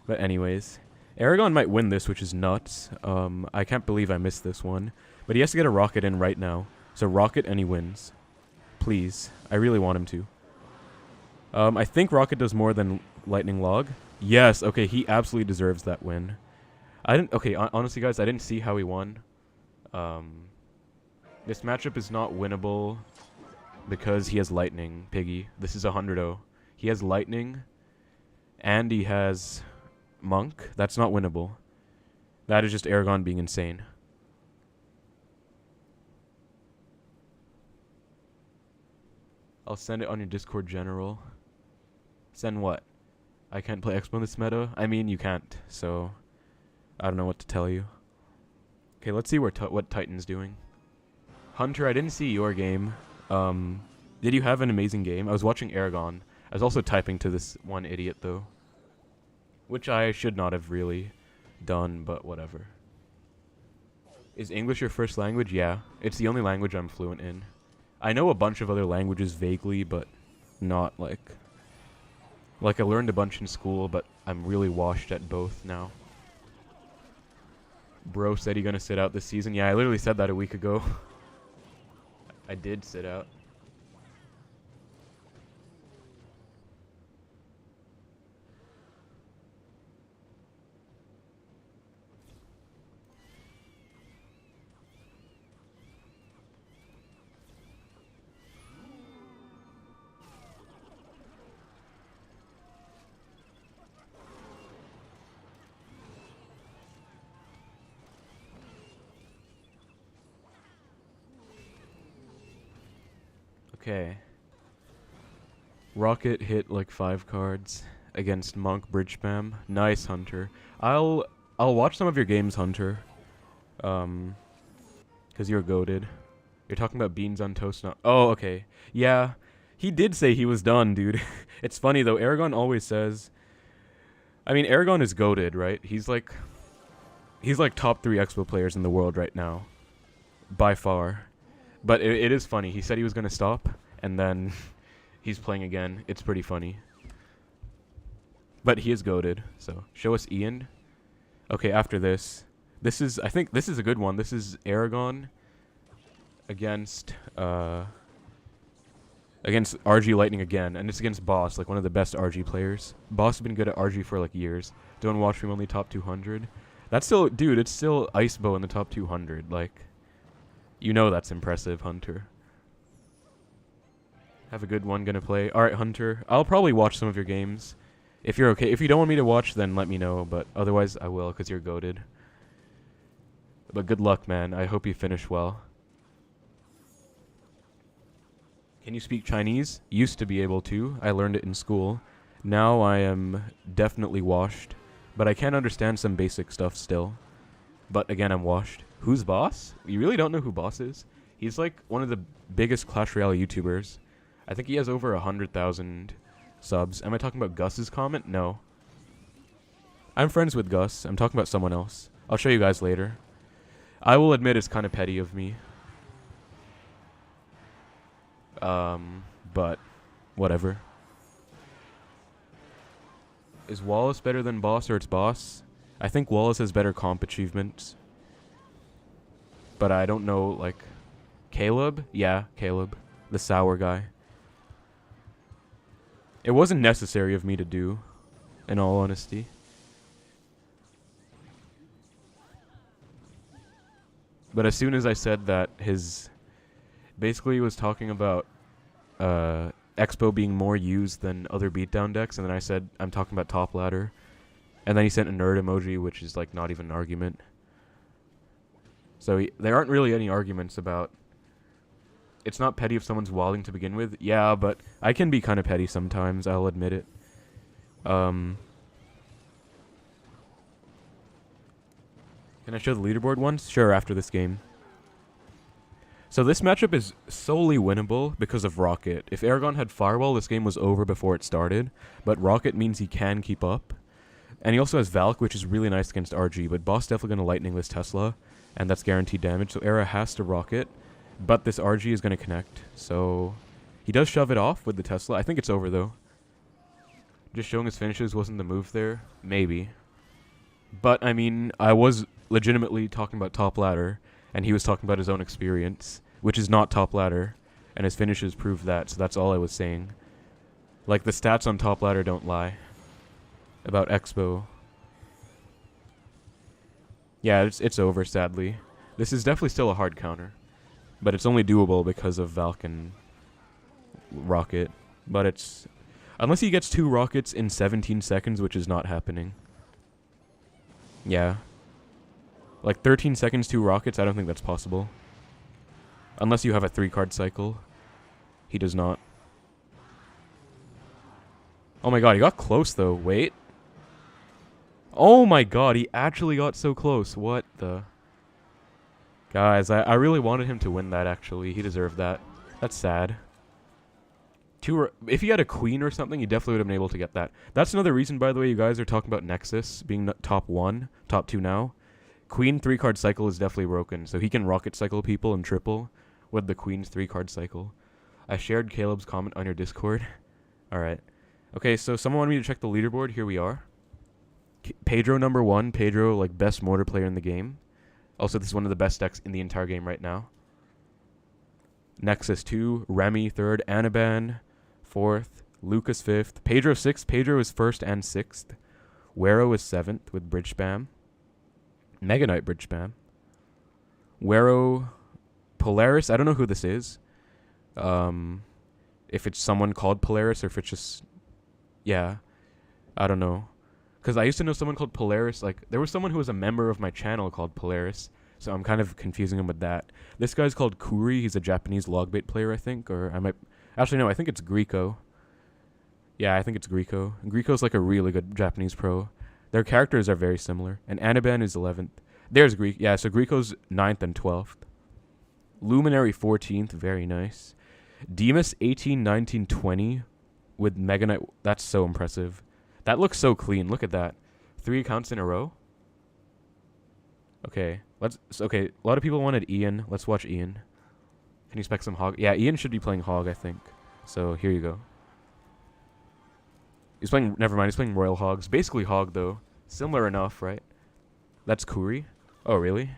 But anyways, Aragon might win this, which is nuts. I can't believe I missed this one. But he has to get a rocket in right now. So rocket and he wins. Please. I really want him to. I think rocket does more than lightning log. Yes, okay, he absolutely deserves that win. Okay, honestly guys, I didn't see how he won. This matchup is not winnable because he has lightning, Piggy. This is a 100-0. He has lightning, and he has monk. That's not winnable. That is just Aragon being insane. I'll send it on your Discord general. Send what? I can't play Expo in this meta? I mean, you can't, so... I don't know what to tell you. Okay, let's see what Titan's doing. Hunter, I didn't see your game. Did you have an amazing game? I was watching Aragon. I was also typing to this one idiot, though. Which I should not have really done, but whatever. Is English your first language? Yeah. It's the only language I'm fluent in. I know a bunch of other languages vaguely, but not like... Like, I learned a bunch in school, but I'm really washed at both now. Bro said he gonna sit out this season. Yeah, I literally said that a week ago. I did sit out. Okay. Rocket hit like 5 cards against Monk Bridge Spam. Nice, Hunter. I'll watch some of your games, Hunter. Cause you're goated. You're talking about beans on toast now. Oh, okay. Yeah. He did say he was done, dude. It's funny though, Aragon always says, I mean, Aragon is goated, right? He's like top 3 Expo players in the world right now. By far. But it is funny. He said he was gonna stop, and then he's playing again. It's pretty funny. But he is goated, so show us Ian. Okay, after this. I think this is a good one. This is Aragon against RG Lightning again, and it's against Boss, like one of the best RG players. Boss has been good at RG for like years. Don't watch him, only top 200. That's still, dude, it's still Icebo in the top 200, like, you know that's impressive, Hunter. Have a good one, gonna play. Alright, Hunter, I'll probably watch some of your games. If you're okay. If you don't want me to watch, then let me know, but otherwise I will, because you're goated. But good luck, man. I hope you finish well. Can you speak Chinese? Used to be able to. I learned it in school. Now I am definitely washed. But I can understand some basic stuff still. But again, I'm washed. Who's Boss? You really don't know who Boss is? He's like one of the biggest Clash Royale YouTubers. I think he has over 100,000 subs. Am I talking about Gus's comment? No. I'm friends with Gus. I'm talking about someone else. I'll show you guys later. I will admit it's kind of petty of me. But whatever. Is Wallace better than Boss, or it's Boss? I think Wallace has better comp achievements. But I don't know, like, Caleb? Yeah, Caleb. The sour guy. It wasn't necessary of me to do, in all honesty. But as soon as I said that, basically he was talking about Expo being more used than other beatdown decks, and then I said I'm talking about top ladder, and then he sent a nerd emoji, which is like not even an argument. So there aren't really any arguments about. It's not petty if someone's walling to begin with. Yeah, but I can be kind of petty sometimes. I'll admit it. Can I show the leaderboard once? Sure, after this game. So this matchup is solely winnable because of Rocket. If Aragon had Firewall, this game was over before it started. But Rocket means he can keep up. And he also has Valk, which is really nice against RG. But Boss definitely going to Lightning this Tesla. And that's guaranteed damage. So Era has to Rocket. But this RG is going to connect. So he does shove it off with the Tesla. I think it's over, though. Just showing his finishes wasn't the move there. Maybe. But, I mean, I was legitimately talking about top ladder, and he was talking about his own experience, which is not top ladder, and his finishes prove that, so that's all I was saying. Like, the stats on top ladder don't lie. About Expo. Yeah, it's over, sadly. This is definitely still a hard counter, but it's only doable because of Valk and Rocket. But it's... Unless he gets 2 rockets in 17 seconds, which is not happening. Yeah. Like 13 seconds, 2 rockets, I don't think that's possible. Unless you have a 3-card cycle. He does not. Oh my god, he got close though. Wait. Oh my god, he actually got so close. What the... Guys, I really wanted him to win that, actually. He deserved that. That's sad. If he had a queen or something, he definitely would have been able to get that. That's another reason, by the way, you guys are talking about Nexus being top 1, top 2 now. Queen 3-card cycle is definitely broken, so he can rocket cycle people and triple with the Queen's 3-card cycle. I shared Caleb's comment on your Discord. Alright. Okay, so someone wanted me to check the leaderboard. Here we are. Pedro number 1. Pedro, like, best mortar player in the game. Also, this is one of the best decks in the entire game right now. Nexus 2. Remy 3rd. Anaban 4th. Lucas 5th. Pedro 6th. Pedro is 1st and 6th. Wero is 7th with Bridge Spam. Mega Knight Bridge Spam. Wero Polaris. I don't know who this is. If it's someone called Polaris or if it's just... Yeah. I don't know. Because I used to know someone called Polaris. Like, there was someone who was a member of my channel called Polaris. So I'm kind of confusing him with that. This guy's called Kuri. He's a Japanese logbait player, I think. Or I might... Actually, no, I think it's Grieco. Yeah, I think it's Grieco. Grieco's like a really good Japanese pro. Their characters are very similar. And Anaban is 11th. There's Greek. Yeah, so Grieco's 9th and 12th. Luminary 14th. Very nice. Demas 18, 19, 20 with Mega Knight. That's so impressive. That looks so clean. Look at that. 3 accounts in a row. Okay. Okay, a lot of people wanted Ian. Let's watch Ian. Can you spec some Hog? Yeah, Ian should be playing Hog, I think. So here you go. He's playing, never mind, he's playing Royal Hogs. Basically Hog, though. Similar enough, right? That's Kuri. Oh, really?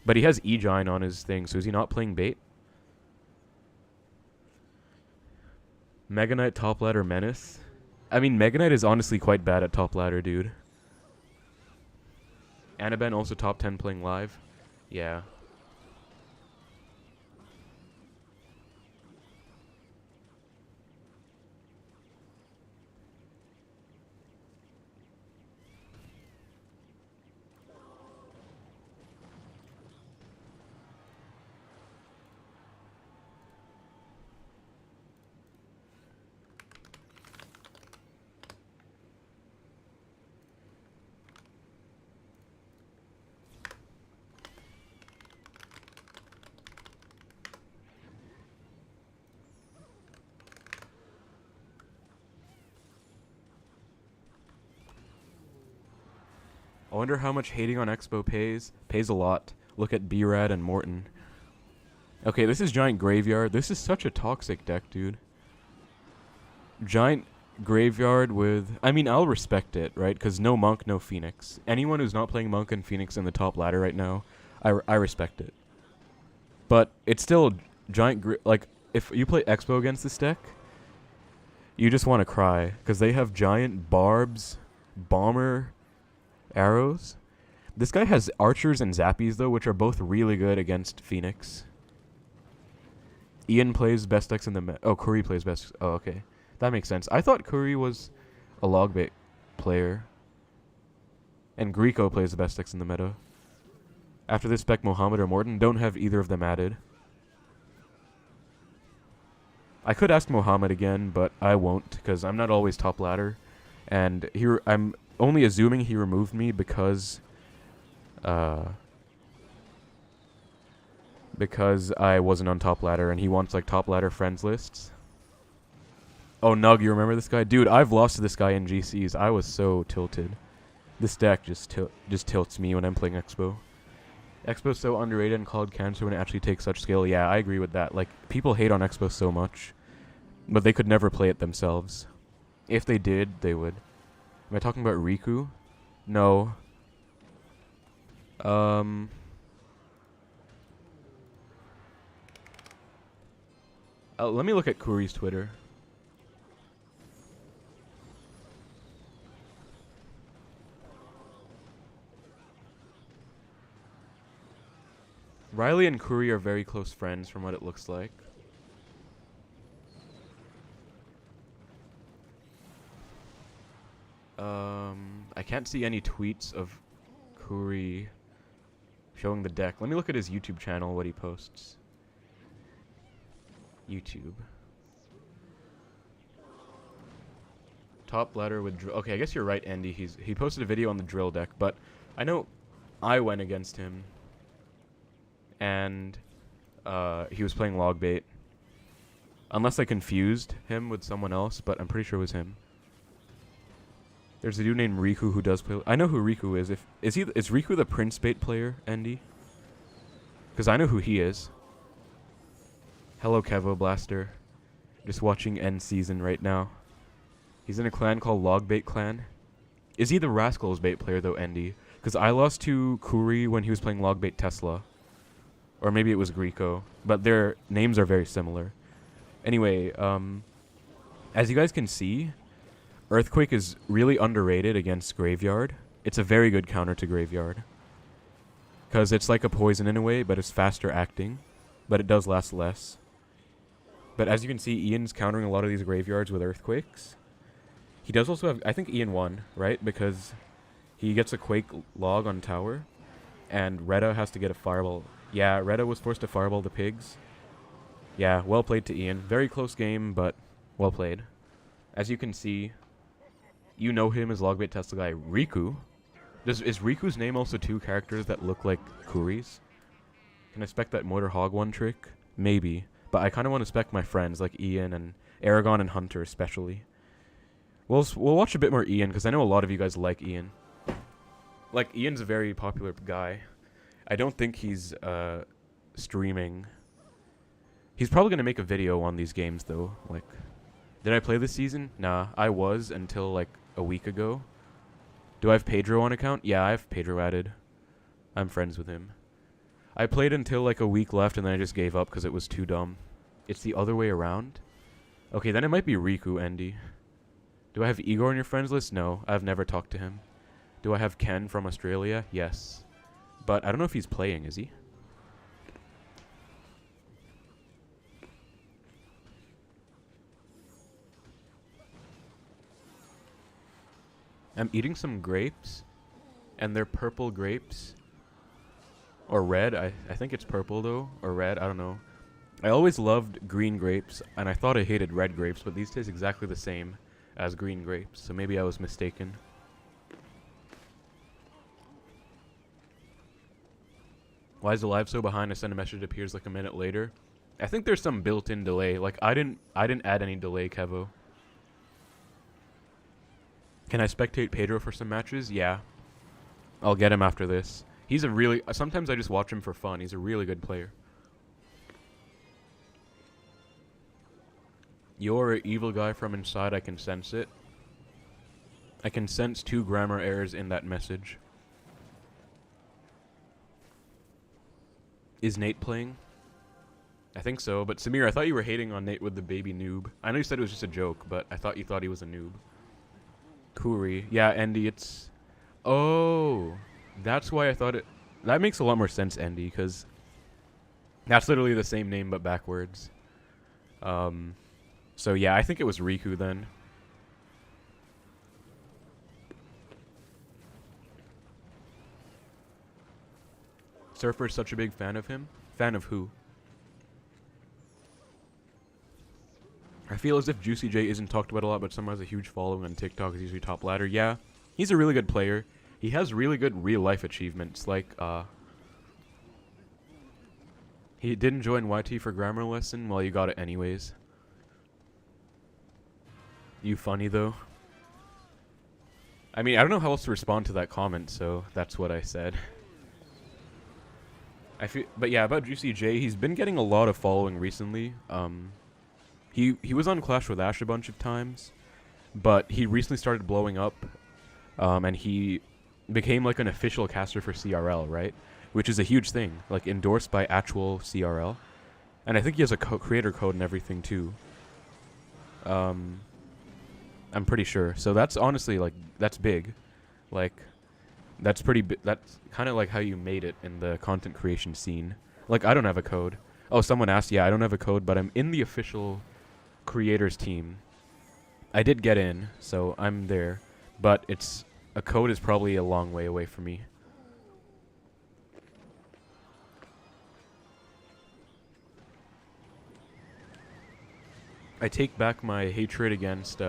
But he has E-Giant on his thing, so is he not playing bait? Mega Knight top ladder menace. I mean, Mega Knight is honestly quite bad at top ladder, dude. Anaban also top 10 playing live. Yeah. I wonder how much hating on Expo pays. Pays a lot. Look at B-Rad and Morton. Okay, this is Giant Graveyard. This is such a toxic deck, dude. Giant Graveyard with... I mean, I'll respect it, right? Because no Monk, no Phoenix. Anyone who's not playing Monk and Phoenix in the top ladder right now, I respect it. But it's still like, if you play Expo against this deck, you just want to cry. Because they have Giant Barbs, Bomber... arrows. This guy has archers and zappies though, which are both really good against Phoenix. Ian plays best decks in the oh, Curry plays best. Oh, okay, that makes sense. I thought Curry was a logbait player, and Grieco plays the best decks in the meta. After this, spec Mohammed or Morton. Don't have either of them added. I could ask Mohammed again, but I won't because I'm not always top ladder, and here I'm only assuming he removed me because I wasn't on top ladder and he wants like top ladder friends lists. Oh, Nug, you remember this guy? Dude, I've lost to this guy in GCs. I was so tilted. This deck just tilts me when I'm playing Expo. Expo's so underrated and called cancer when it actually takes such skill. Yeah, I agree with that. Like, people hate on Expo so much, but they could never play it themselves. If they did, they would. Am I talking about Riku? No. Let me look at Kuri's Twitter. Riley and Kuri are very close friends from what it looks like. I can't see any tweets of Kuri showing the deck. Let me look at his YouTube channel, what he posts. YouTube. Top ladder with drill. Okay, I guess you're right, Andy. He posted a video on the drill deck, but I know I went against him, and he was playing logbait. Unless I confused him with someone else, but I'm pretty sure it was him. There's a dude named Riku who does play. I know who Riku is. Is Riku the Prince Bait player, Andy? Because I know who he is. Hello, Kevo Blaster. Just watching End Season right now. He's in a clan called Logbait Clan. Is he the Rascals Bait player though, Andy? Because I lost to Kuri when he was playing Logbait Tesla. Or maybe it was Grieco. But their names are very similar. Anyway, as you guys can see, Earthquake is really underrated against Graveyard. It's a very good counter to Graveyard. Because it's like a poison in a way, but it's faster acting. But it does last less. But as you can see, Ian's countering a lot of these Graveyards with Earthquakes. He does also have... I think Ian won, right? Because he gets a Quake log on tower. And Retta has to get a fireball. Yeah, Retta was forced to fireball the pigs. Yeah, well played to Ian. Very close game, but well played. As you can see, you know him as Logbait Tesla guy Riku. Is Riku's name also two characters that look like Kuris? Can I spec that Mortar Hog one trick? Maybe. But I kind of want to spec my friends like Ian and Aragon and Hunter especially. We'll watch a bit more Ian because I know a lot of you guys like Ian. Like, Ian's a very popular guy. I don't think he's streaming. He's probably going to make a video on these games though. Like, did I play this season? Nah, I was until like a week ago. Do I have Pedro on account? Yeah, I have Pedro added. I'm friends with him. I played until like a week left and then I just gave up because it was too dumb. It's the other way around? Okay, then it might be Riku, Andy. Do I have Igor on your friends list? No, I've never talked to him. Do I have Ken from Australia? Yes. But I don't know if he's playing, is he? I'm eating some grapes, and they're purple grapes. Or red, I think it's purple though, or red, I don't know. I always loved green grapes, and I thought I hated red grapes, but these taste exactly the same as green grapes, so maybe I was mistaken. Why is the live so behind? I send a message, appears like a minute later. I think there's some built-in delay. Like, I didn't add any delay, Kevo. Can I spectate Pedro for some matches? Yeah. I'll get him after this. He's a really... sometimes I just watch him for fun. He's a really good player. You're an evil guy from inside. I can sense it. I can sense 2 grammar errors in that message. Is Nate playing? I think so, but Samir, I thought you were hating on Nate with the baby noob. I know you said it was just a joke, but I thought you thought he was a noob. Kuri. Yeah, Andy, it's... Oh, that's why I thought it... That makes a lot more sense, Andy, because that's literally the same name but backwards. So yeah, I think it was Riku then. Surfer's such a big fan of him? Fan of who? I feel as if Juicy J isn't talked about a lot, but someone has a huge following on TikTok. He's usually top ladder. Yeah, he's a really good player. He has really good real-life achievements, like, he didn't join YT for grammar lesson. Well, you got it anyways. You funny, though. I mean, I don't know how else to respond to that comment, so that's what I said. But yeah, about Juicy J, he's been getting a lot of following recently. He was on Clash with Ash a bunch of times, but he recently started blowing up, and he became like an official caster for CRL, right? Which is a huge thing, like endorsed by actual CRL. And I think he has a creator code and everything too. I'm pretty sure. So that's honestly, like, that's big. Like, that's pretty big. That's kind of like how you made it in the content creation scene. Like, I don't have a code. Oh, someone asked. Yeah, I don't have a code, but I'm in the official creators team. I did get in, so I'm there. But a code is probably a long way away from me. I take back my hatred against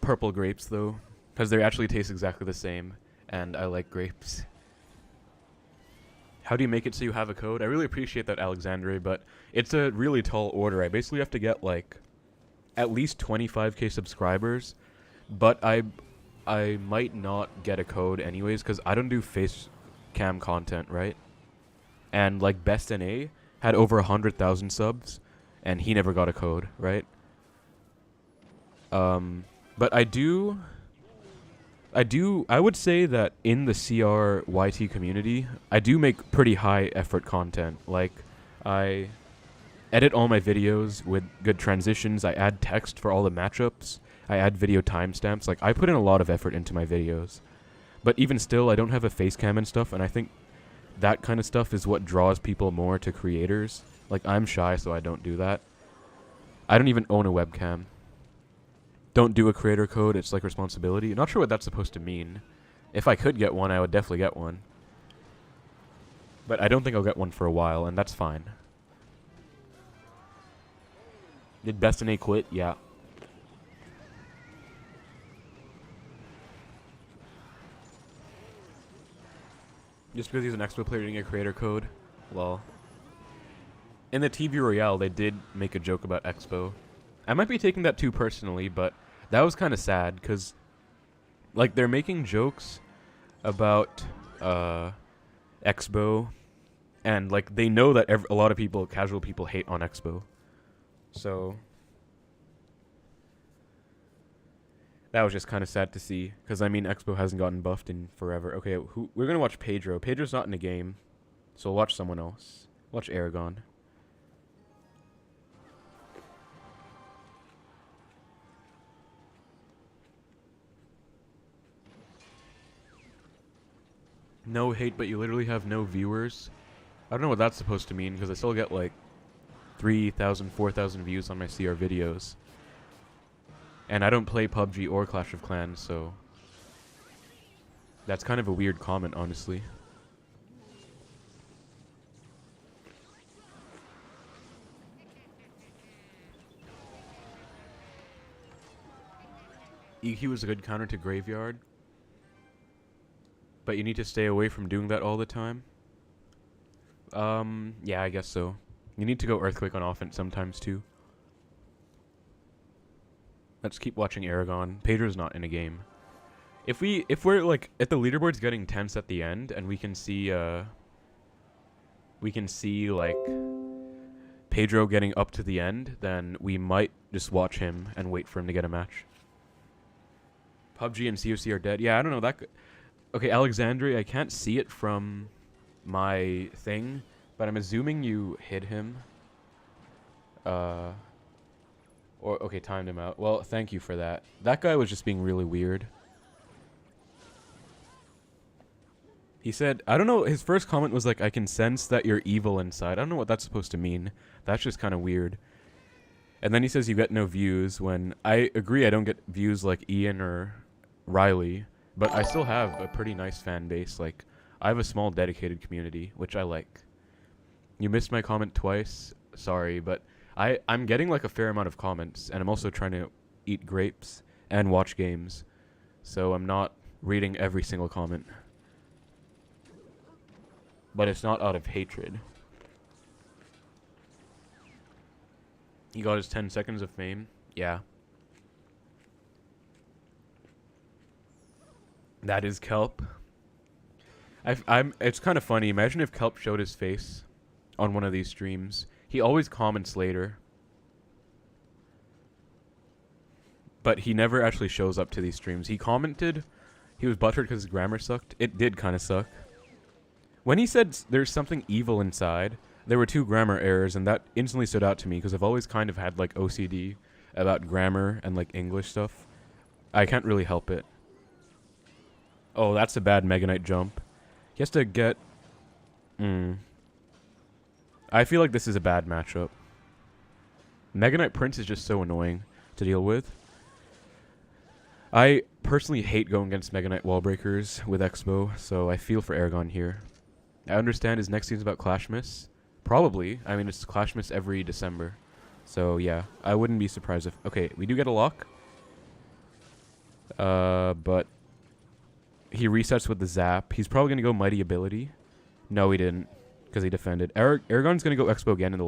purple grapes, though, because they actually taste exactly the same, and I like grapes. How do you make it so you have a code? I really appreciate that, Alexandre, but it's a really tall order. I basically have to get, like, at least 25k subscribers, but I might not get a code anyways, because I don't do face cam content, right? And, like, Best NA had over 100,000 subs, and he never got a code, right? But I would say that in the CR YT community, I do make pretty high effort content. Like, I edit all my videos with good transitions. I add text for all the matchups. I add video timestamps. Like, I put in a lot of effort into my videos. But even still, I don't have a face cam and stuff, and I think that kind of stuff is what draws people more to creators. Like, I'm shy, so I don't do that. I don't even own a webcam. Don't do a creator code, it's like responsibility. Not sure what that's supposed to mean. If I could get one, I would definitely get one. But I don't think I'll get one for a while, and that's fine. Did Bestine quit? Yeah. Just because he's an Expo player didn't get creator code? Lol. In the TV Royale, they did make a joke about Expo. I might be taking that too personally, but that was kind of sad, because, like, they're making jokes about Expo, and, like, they know that a lot of people, casual people, hate on Expo. So that was just kind of sad to see, because, I mean, Expo hasn't gotten buffed in forever. Okay, we're going to watch Pedro. Pedro's not in the game, so we'll watch someone else. Watch Aragon. No hate, but you literally have no viewers. I don't know what that's supposed to mean, because I still get, like, 3,000, 4,000 views on my CR videos. And I don't play PUBG or Clash of Clans, so that's kind of a weird comment, honestly. EQ is a good counter to Graveyard, but you need to stay away from doing that all the time. Yeah, I guess so. You need to go Earthquake on offense sometimes, too. Let's keep watching Aragon. Pedro's not in a game. If we're like if the leaderboard's getting tense at the end and we can see like Pedro getting up to the end, then we might just watch him and wait for him to get a match. PUBG and COC are dead. Yeah, I don't know that. Okay, Alexandria, I can't see it from my thing, but I'm assuming you hit him. Or, okay, timed him out. Well, thank you for that. That guy was just being really weird. He said, I don't know, his first comment was like, I can sense that you're evil inside. I don't know what that's supposed to mean. That's just kind of weird. And then he says you get no views when I agree I don't get views like Ian or Riley, but I still have a pretty nice fan base. Like, I have a small dedicated community, which I like. You missed my comment twice. Sorry, but I'm getting like a fair amount of comments, and I'm also trying to eat grapes and watch games, so I'm not reading every single comment. But it's not out of hatred. He got his 10 seconds of fame. Yeah. That is Kelp. It's kind of funny. Imagine if Kelp showed his face on one of these streams. He always comments later, but he never actually shows up to these streams. He commented, he was butthurt because his grammar sucked. It did kind of suck. When he said there's something evil inside, there were 2 grammar errors, and that instantly stood out to me because I've always kind of had like OCD about grammar and like English stuff. I can't really help it. Oh, that's a bad Mega Knight jump. He has to get... I feel like this is a bad matchup. Mega Knight Prince is just so annoying to deal with. I personally hate going against Mega Knight wall breakers with Expo, so I feel for Aragon here. I understand his next season's about Clashmas. Probably. I mean, it's Clashmas every December. So, yeah. I wouldn't be surprised if... Okay, we do get a lock. But... He resets with the zap. He's probably going to go Mighty Ability. No, he didn't. Because he defended. Aragon's going to go Expo again in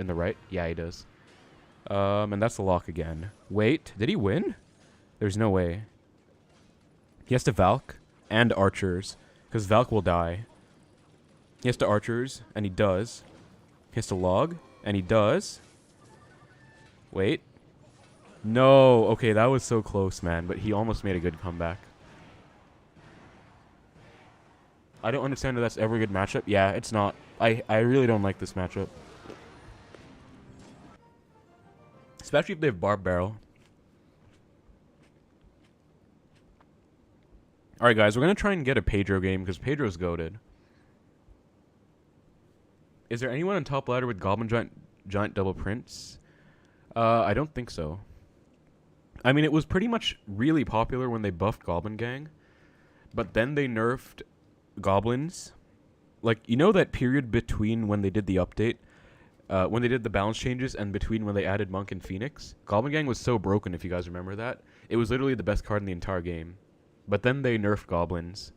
the right. Yeah, he does. And that's the lock again. Wait, did he win? There's no way. He has to Valk and Archers. Because Valk will die. He has to Archers, and he does. He has to Log, and he does. Wait. No. Okay, that was so close, man. But he almost made a good comeback. I don't understand if that's ever a good matchup. Yeah, it's not. I really don't like this matchup. Especially if they have Barb Barrel. Alright, guys. We're going to try and get a Pedro game because Pedro's goated. Is there anyone on top ladder with Goblin Giant Double Prince? I don't think so. I mean, it was pretty much really popular when they buffed Goblin Gang. But then they nerfed goblins. Like, you know that period between when they did the update, when they did the balance changes, and between when they added Monk and Phoenix? Goblin Gang was so broken, if you guys remember that. It was literally the best card in the entire game. But then they nerfed goblins.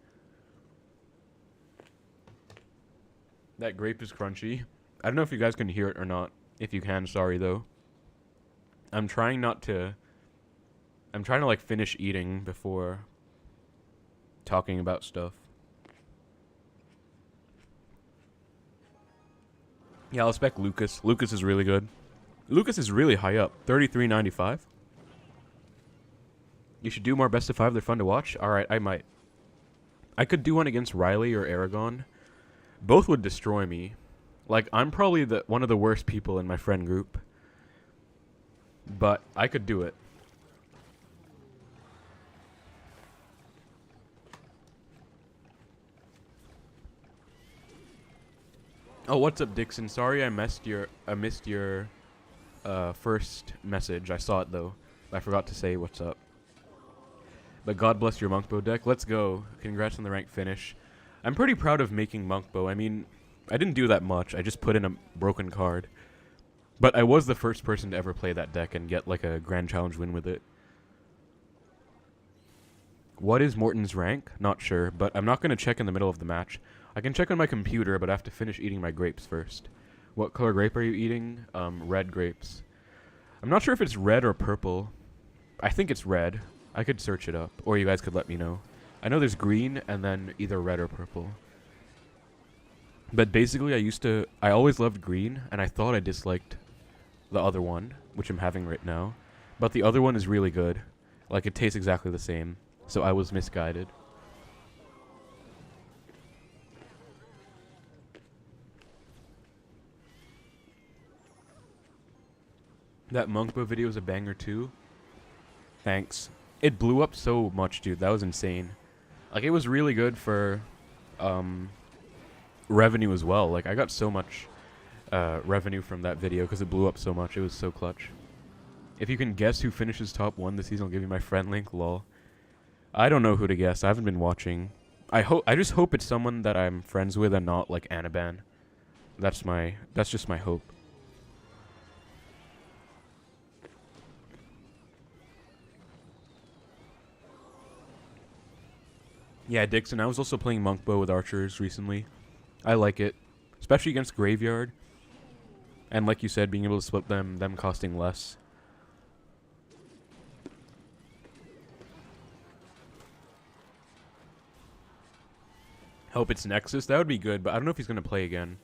That grape is crunchy. I don't know if you guys can hear it or not. If you can, sorry though. I'm trying to like finish eating before talking about stuff. Yeah, I'll spec Lucas. Lucas is really good. Lucas is really high up. 33.95. You should do more best of 5. They're fun to watch. Alright, I might. I could do one against Riley or Aragon. Both would destroy me. Like, I'm probably one of the worst people in my friend group. But I could do it. Oh, what's up, Dixon? Sorry I missed your first message. I saw it though. I forgot to say what's up. But God bless your Monkbow deck. Let's go. Congrats on the rank finish. I'm pretty proud of making Monkbow. I mean, I didn't do that much. I just put in a broken card. But I was the first person to ever play that deck and get like a Grand Challenge win with it. What is Morton's rank? Not sure, but I'm not going to check in the middle of the match. I can check on my computer, but I have to finish eating my grapes first. What color grape are you eating? Red grapes. I'm not sure if it's red or purple. I think it's red. I could search it up, or you guys could let me know. I know there's green, and then either red or purple. But basically, I always loved green, and I thought I disliked the other one, which I'm having right now. But the other one is really good. Like, it tastes exactly the same. So I was misguided. That Monkbow video is a banger too. Thanks. It blew up so much, dude. That was insane. Like, it was really good for revenue as well. Like, I got so much revenue from that video because it blew up so much. It was so clutch. If you can guess who finishes top 1 this season, I'll give you my friend link. Lol. I don't know who to guess. I haven't been watching. I just hope it's someone that I'm friends with and not like Anaban. That's just my hope. Yeah, Dixon, I was also playing Monkbow with archers recently. I like it, especially against Graveyard. And like you said, being able to split them costing less. Hope it's Nexus. That would be good, but I don't know if he's going to play again.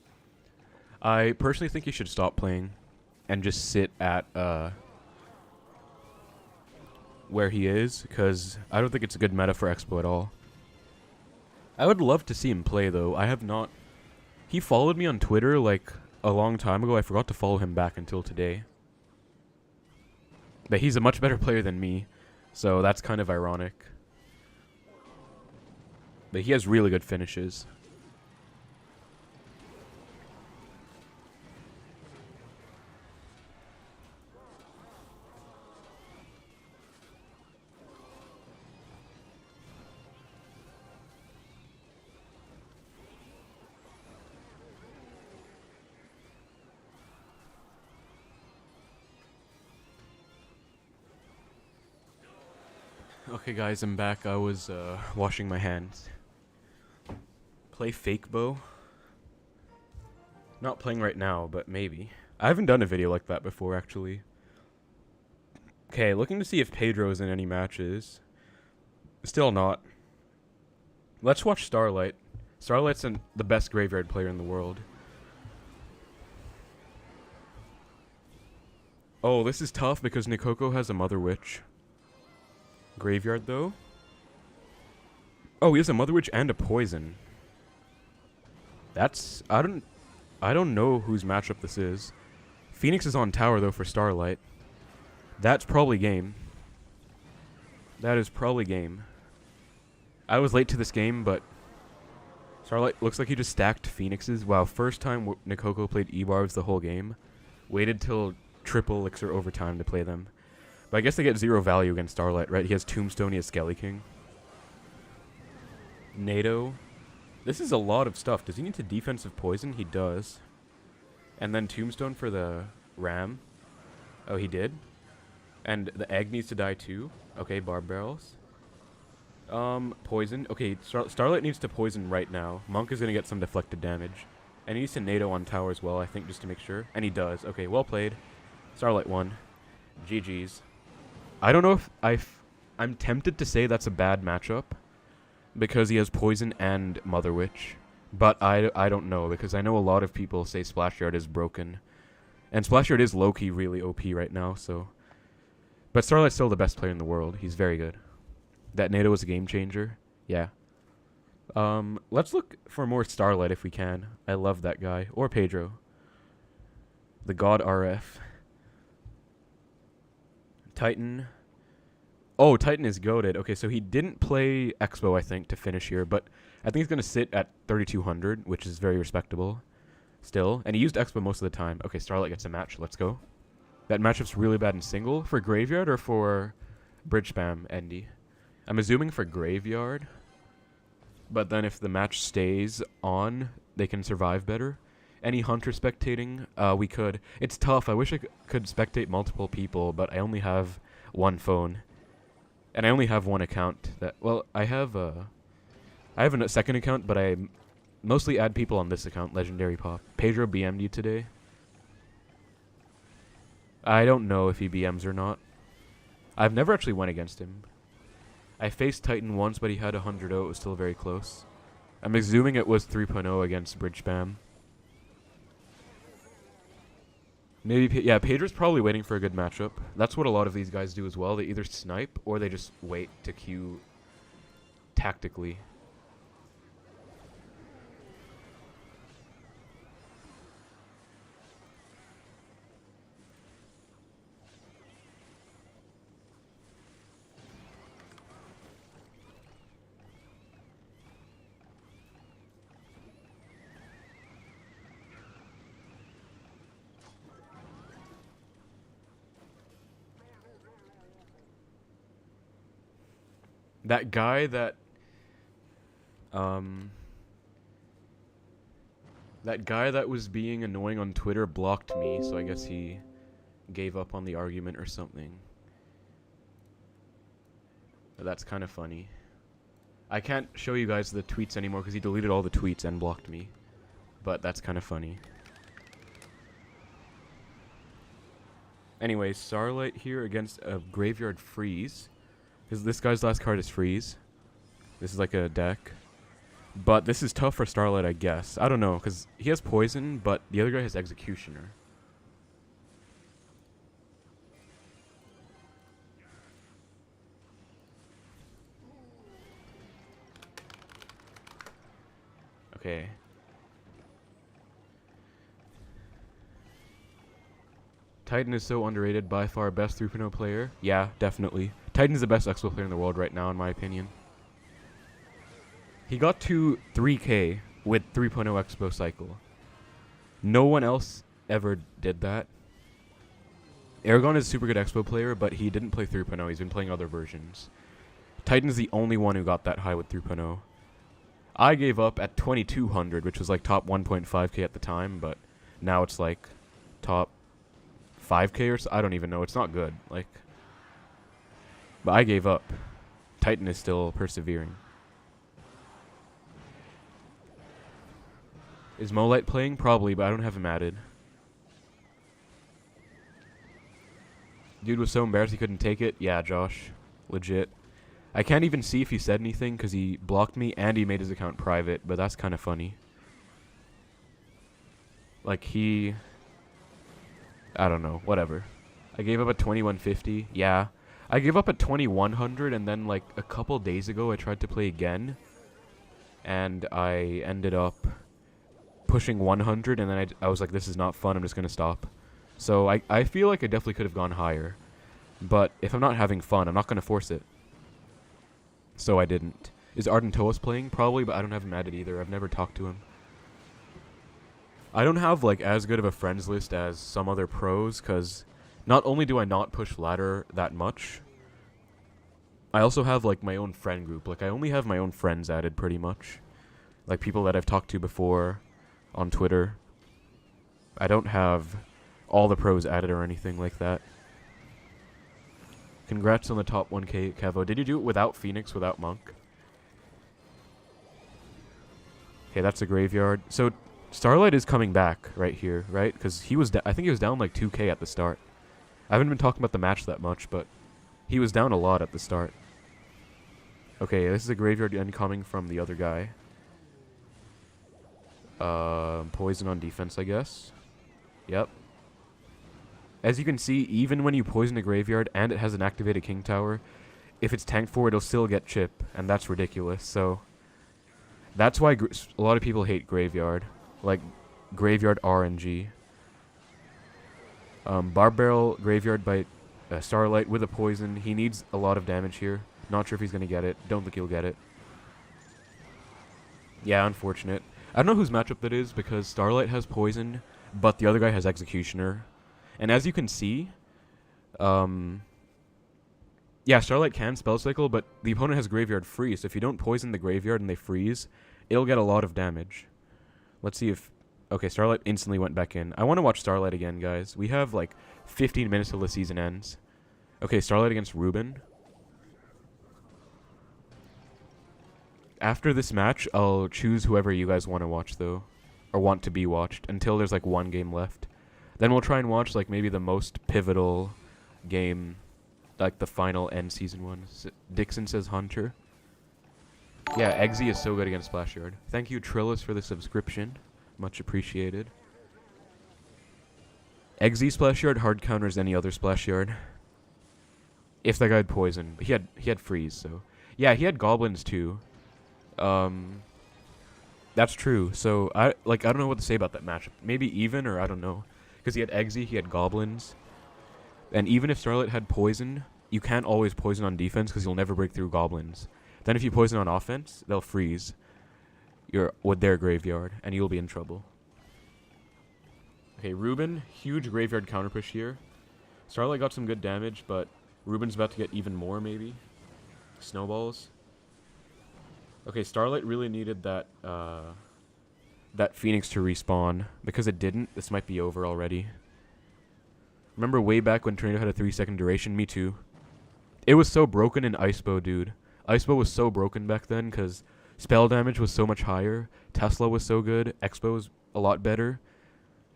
I personally think he should stop playing and just sit at where he is, because I don't think it's a good meta for Expo at all. I would love to see him play, though. I have not... He followed me on Twitter, like, a long time ago. I forgot to follow him back until today. But he's a much better player than me, so that's kind of ironic. But he has really good finishes. Okay guys, I'm back. I was washing my hands. Play fake bow? Not playing right now, but maybe. I haven't done a video like that before, actually. Okay, looking to see if Pedro's in any matches. Still not. Let's watch Starlight. Starlight's the best Graveyard player in the world. Oh, this is tough because Nikoko has a Mother Witch. Graveyard, though? Oh, he has a Mother Witch and a Poison. That's... I don't know whose matchup this is. Phoenix is on tower, though, for Starlight. That's probably game. That is probably game. I was late to this game, but... Starlight looks like he just stacked Phoenixes. Wow, first time Nikoko played E-Barbs the whole game. Waited till triple elixir overtime to play them. But I guess they get 0 value against Starlight, right? He has Tombstone, he has Skelly King. NATO. This is a lot of stuff. Does he need to defensive poison? He does. And then tombstone for the ram. Oh, he did. And the egg needs to die too. Okay, barb barrels. Poison. Okay, Starlight needs to poison right now. Monk is gonna get some deflected damage. And he needs to NATO on tower as well, I think, just to make sure. And he does. Okay, well played. Starlight won. GG's. I don't know if I'm tempted to say that's a bad matchup because he has poison and Mother Witch. But I don't know, because I know a lot of people say Splash Yard is broken. And Splash Yard is low-key really OP right now, so... But Starlight's still the best player in the world. He's very good. That NATO was a game changer. Yeah. Let's look for more Starlight if we can. I love that guy. Or Pedro. The God RF. Titan. Oh, Titan is goated. Okay, so he didn't play Expo, I think, to finish here, but I think he's going to sit at 3,200, which is very respectable still. And he used Expo most of the time. Okay, Starlight gets a match. Let's go. That matchup's really bad in single. For Graveyard or for Bridge Spam, Endy? I'm assuming for Graveyard. But then if the match stays on, they can survive better. Any Hunter spectating? We could. It's tough. I wish I could spectate multiple people, but I only have one phone. And I only have one account. Well, I have a second account, but I mostly add people on this account, Legendary Pop. Pedro BM'd you today? I don't know if he BMs or not. I've never actually went against him. I faced Titan once, but he had 100-0. It was still very close. I'm assuming it was 3.0 against Bridge Spam. Maybe, yeah, Pedro's probably waiting for a good matchup. That's what a lot of these guys do as well. They either snipe or they just wait to queue tactically. That guy that was being annoying on Twitter blocked me, so I guess he gave up on the argument or something. But that's kind of funny. I can't show you guys the tweets anymore because he deleted all the tweets and blocked me. But that's kind of funny. Anyways, Starlight here against a Graveyard Freeze. Because this guy's last card is Freeze. This is like a deck. But this is tough for Starlight, I guess. I don't know, because he has Poison, but the other guy has Executioner. Okay. Titan is so underrated, by far best 3.0 player. Yeah, definitely. Titan's the best Expo player in the world right now, in my opinion. He got to 3K with 3.0 Expo cycle. No one else ever did that. Aragon is a super good Expo player, but he didn't play 3.0. He's been playing other versions. Titan's the only one who got that high with 3.0. I gave up at 2,200, which was like top 1.5k at the time, but now it's like top 5k or so. I don't even know. It's not good. Like, but I gave up. Titan is still persevering. Is Molite playing? Probably, but I don't have him added. Dude was so embarrassed he couldn't take it. Yeah, Josh. Legit. I can't even see if he said anything because he blocked me and he made his account private, but that's kind of funny. Like, I don't know. Whatever. I gave up at 2,150. Yeah. I gave up at 2,100, and then, like, a couple days ago I tried to play again. And I ended up pushing 100, and then I was like, this is not fun. I'm just going to stop. So I feel like I definitely could have gone higher. But if I'm not having fun, I'm not going to force it. So I didn't. Is Ardentoas playing? Probably, but I don't have him added either. I've never talked to him. I don't have, like, as good of a friends list as some other pros, because not only do I not push ladder that much, I also have, like, my own friend group. Like, I only have my own friends added, pretty much. Like, people that I've talked to before on Twitter. I don't have all the pros added or anything like that. Congrats on the top 1k, Kevo. Did you do it without Phoenix, without Monk? Okay, that's a graveyard. So, Starlight is coming back right here, right? Because he was, I think he was down like 2k at the start. I haven't been talking about the match that much, but he was down a lot at the start. Okay, this is a graveyard incoming from the other guy. Poison on defense, I guess. Yep. As you can see, even when you poison a graveyard and it has an activated king tower, if it's tanked for, it'll still get chip, and that's ridiculous. So that's why a lot of people hate graveyard, like graveyard RNG. Barb Barrel graveyard by Starlight with a poison. He needs a lot of damage here. Not sure if he's gonna get it. Don't think he'll get it. Yeah, unfortunate. I don't know whose matchup that is because Starlight has poison, but the other guy has Executioner. And as you can see, yeah, Starlight can spell cycle, but the opponent has graveyard freeze. So if you don't poison the graveyard and they freeze, it'll get a lot of damage. Let's see if... Okay, Starlight instantly went back in. I want to watch Starlight again, guys. We have like 15 minutes till the season ends. Okay, Starlight against Ruben. After this match, I'll choose whoever you guys want to watch, though. Or want to be watched, until there's like one game left. Then we'll try and watch like maybe the most pivotal game, like the final end season one. Dixon says Hunter. Yeah, Eggsy is so good against Splash Yard. Thank you, Trillis, for the subscription. Much appreciated. Eggsy Splash Yard hard counters any other Splash Yard. If that guy had poison. But he had freeze, so. Yeah, he had goblins too. That's true. So I don't know what to say about that matchup. Maybe even, or I don't know. Because he had Eggsy, he had goblins. And even if Starlight had poison, you can't always poison on defense because you'll never break through goblins. Then if you poison on offense, they'll freeze with their graveyard, and you'll be in trouble. Okay, Ruben, huge graveyard counter push here. Starlight got some good damage, but Ruben's about to get even more, maybe. Snowballs. Okay, Starlight really needed that that Phoenix to respawn. Because it didn't, this might be over already. Remember way back when Tornado had a 3-second duration? Me too. It was so broken in Icebow, dude. Icebow was so broken back then because spell damage was so much higher. Tesla was so good. Expo was a lot better.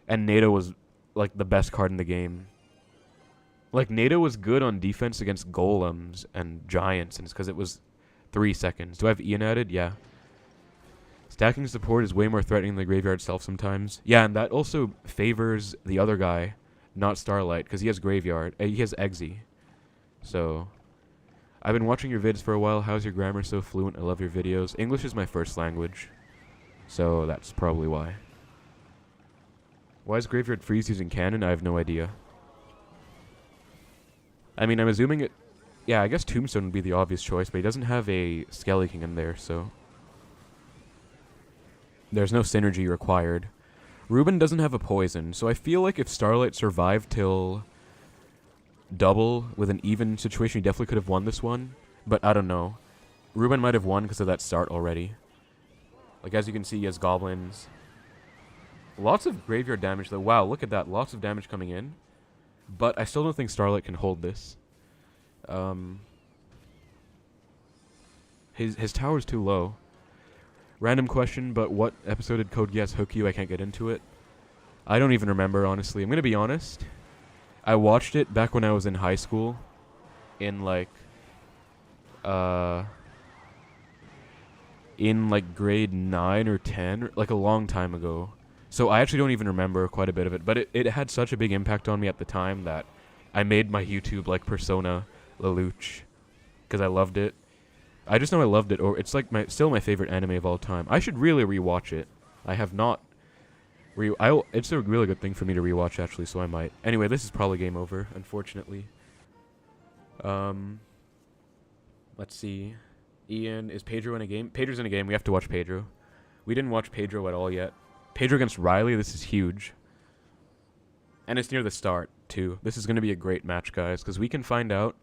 And NATO was like the best card in the game. Like NATO was good on defense against golems and giants, and it's because it was 3 seconds. Do I have Ian added? Yeah. Stacking support is way more threatening than the graveyard itself sometimes. Yeah, and that also favors the other guy, not Starlight, because he has graveyard. He has Eggsy. So, I've been watching your vids for a while. How's your grammar so fluent? I love your videos. English is my first language, so that's probably why. Why is graveyard freeze using cannon? I have no idea. I mean, I'm assuming it... Yeah, I guess Tombstone would be the obvious choice, but he doesn't have a Skelly King in there, so... There's no synergy required. Ruben doesn't have a poison, so I feel like if Starlight survived till double with an even situation, he definitely could have won this one, but I don't know. Ruben might have won because of that start already. Like, as you can see, he has goblins. Lots of graveyard damage, though. Wow, look at that. Lots of damage coming in. But I still don't think Starlight can hold this. His tower's too low. Random question, but what episode did Code Geass hook you? I can't get into it. I don't even remember, honestly. I'm going to be honest. I watched it back when I was in high school. In like grade 9 or 10. Like a long time ago. So I actually don't even remember quite a bit of it. But it had such a big impact on me at the time that I made my YouTube like Persona Lelouch. Because I loved it. I just know I loved it, or it's like still my favorite anime of all time. I should really rewatch it. I have not. It's a really good thing for me to rewatch, actually, so I might. Anyway, this is probably game over, unfortunately. Let's see. Ian, is Pedro in a game? Pedro's in a game. We have to watch Pedro. We didn't watch Pedro at all yet. Pedro against Riley, this is huge. And it's near the start, too. This is going to be a great match, guys, because we can find out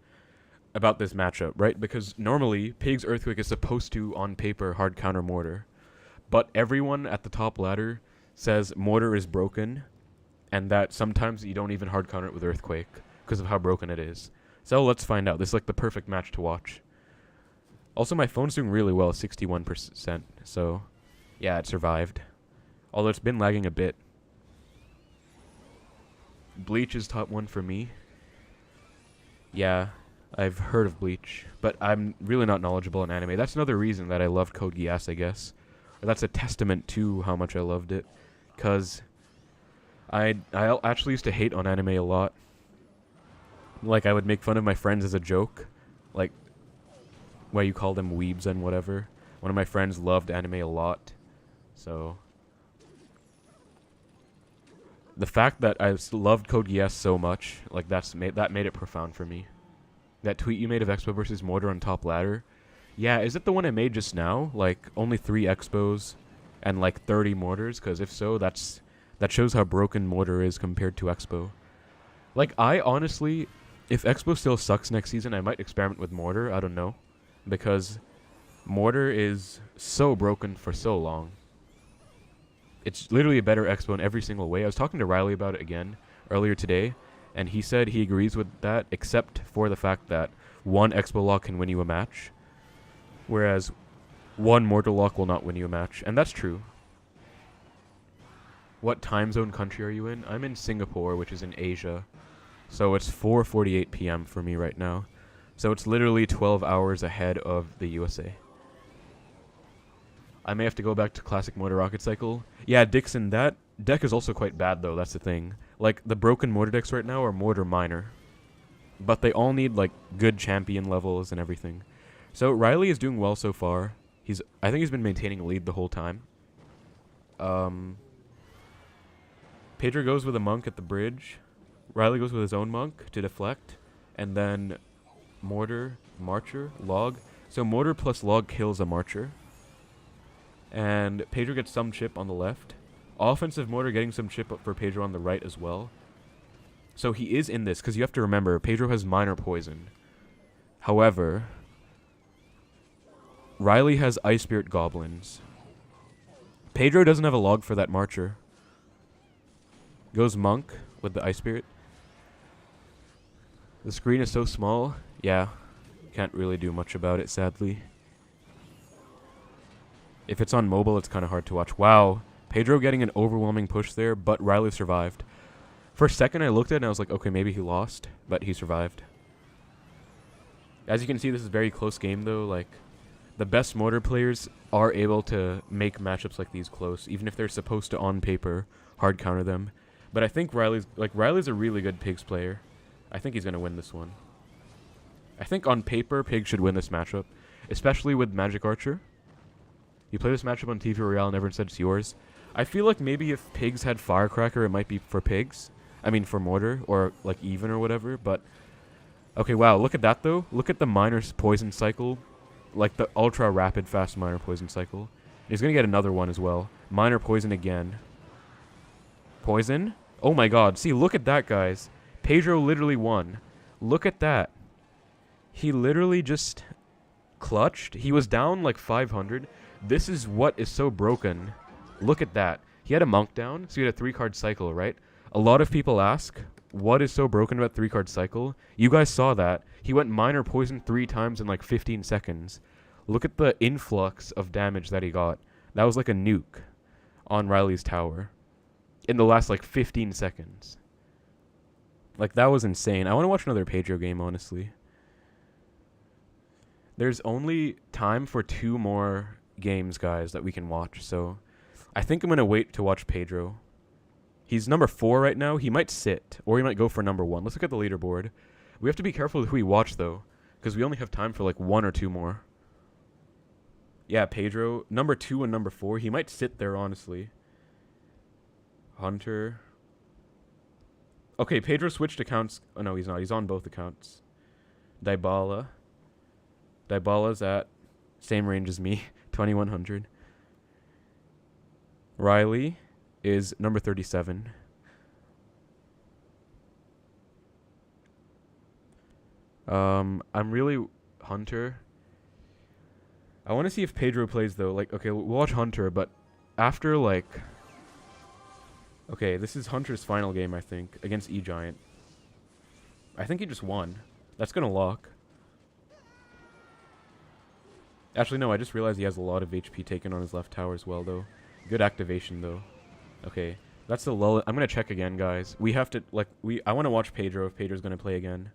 about this matchup, right? Because normally, Pig's Earthquake is supposed to, on paper, hard counter Mortar. But everyone at the top ladder says Mortar is broken, and that sometimes you don't even hard counter it with Earthquake because of how broken it is. So let's find out. This is like the perfect match to watch. Also, my phone's doing really well, 61%. So, yeah, it survived. Although it's been lagging a bit. Bleach is top 1 for me. Yeah, I've heard of Bleach, but I'm really not knowledgeable in anime. That's another reason that I loved Code Geass, I guess. Or that's a testament to how much I loved it. Because I actually used to hate on anime a lot. Like, I would make fun of my friends as a joke. Like, why you call them weebs and whatever. One of my friends loved anime a lot. So the fact that I loved Code Geass so much, like that made it profound for me. That tweet you made of Expo versus Mortar on top ladder. Yeah, is it the one I made just now? Like only 3 Expos and like 30 Mortars? Because if so, that shows how broken Mortar is compared to Expo. Like I honestly, if Expo still sucks next season, I might experiment with Mortar. I don't know. Because Mortar is so broken for so long. It's literally a better Expo in every single way. I was talking to Riley about it again earlier today, and he said he agrees with that, except for the fact that 1 Expo lock can win you a match, whereas 1 Mortar lock will not win you a match. And that's true. What time zone country are you in? I'm in Singapore, which is in Asia. So it's 4:48 p.m. for me right now. So it's literally 12 hours ahead of the USA. I may have to go back to classic Mortar Rocket Cycle. Yeah, Dixon, that deck is also quite bad, though. That's the thing. Like, the broken Mortar decks right now are Mortar Minor. But they all need, like, good champion levels and everything. So, Riley is doing well so far. I think he's been maintaining a lead the whole time. Pedro goes with a Monk at the bridge. Riley goes with his own Monk to deflect. And then Mortar, Marcher, Log. So, Mortar plus Log kills a Marcher. And Pedro gets some chip on the left. Offensive Mortar getting some chip up for Pedro on the right as well. So he is in this, because you have to remember, Pedro has minor poison. However, Riley has Ice Spirit Goblins. Pedro doesn't have a log for that Marcher. Goes Monk with the Ice Spirit. The screen is so small. Yeah, can't really do much about it, sadly. If it's on mobile, it's kind of hard to watch. Wow. Pedro getting an overwhelming push there, but Riley survived. For a second, I looked at it and I was like, okay, maybe he lost, but he survived. As you can see, this is a very close game, though. Like, the best Mortar players are able to make matchups like these close, even if they're supposed to, on paper, hard counter them. But I think Riley's a really good Pigs player. I think he's going to win this one. I think on paper, Pig should win this matchup, especially with Magic Archer. You play this matchup on TV Royale and everyone said it's yours. I feel like maybe if Pigs had Firecracker, it might be for Pigs. I mean, for Mortar, or like even or whatever, but... Okay, wow, look at that though. Look at the minor poison cycle. Like the ultra rapid fast minor poison cycle. He's gonna get another one as well. Minor poison again. Poison? Oh my god, see, look at that, guys. Pedro literally won. Look at that. He literally just clutched. He was down like 500. This is what is so broken. Look at that. He had a Monk down, so he had a 3-card cycle, right? A lot of people ask, what is so broken about 3-card cycle? You guys saw that. He went minor poison 3 times in like 15 seconds. Look at the influx of damage that he got. That was like a nuke on Riley's tower in the last like 15 seconds. Like, that was insane. I want to watch another Pedro game, honestly. There's only time for 2 more games, guys, that we can watch, so I think I'm going to wait to watch Pedro. He's number 4 right now. He might sit, or he might go for number 1. Let's look at the leaderboard. We have to be careful with who we watch, though, because we only have time for like 1 or 2 more. Yeah, Pedro, number 2 and number 4. He might sit there, honestly. Hunter. Okay, Pedro switched accounts. Oh, no, he's not. He's on both accounts. Dybala. Dybala's at same range as me, 2100. Riley is number 37. I'm really Hunter. I want to see if Pedro plays though. Like, okay, we'll watch Hunter, but after like, okay, this is Hunter's final game, I think, against E-Giant. I think he just won. That's gonna lock. Actually, no, I just realized he has a lot of HP taken on his left tower as well, though. Good activation, though. Okay, that's the lull. I'm gonna check again, guys. We have to, like, I want to watch Pedro if Pedro's gonna play again.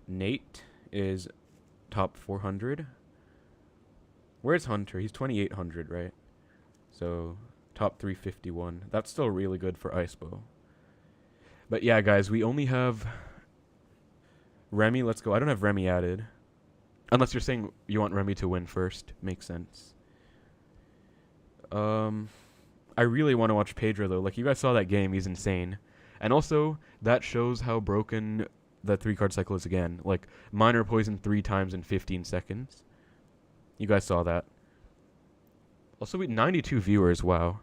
Nate is top 400. Where's Hunter? He's 2800, right? So, top 351. That's still really good for Icebow. But yeah, guys, we only have Remy. Let's go. I don't have Remy added. Unless you're saying you want Remy to win first. Makes sense. I really want to watch Pedro, though. Like, you guys saw that game. He's insane. And also, that shows how broken the 3-card cycle is again. Like, minor poison 3 times in 15 seconds. You guys saw that. Also, we 92 viewers. Wow.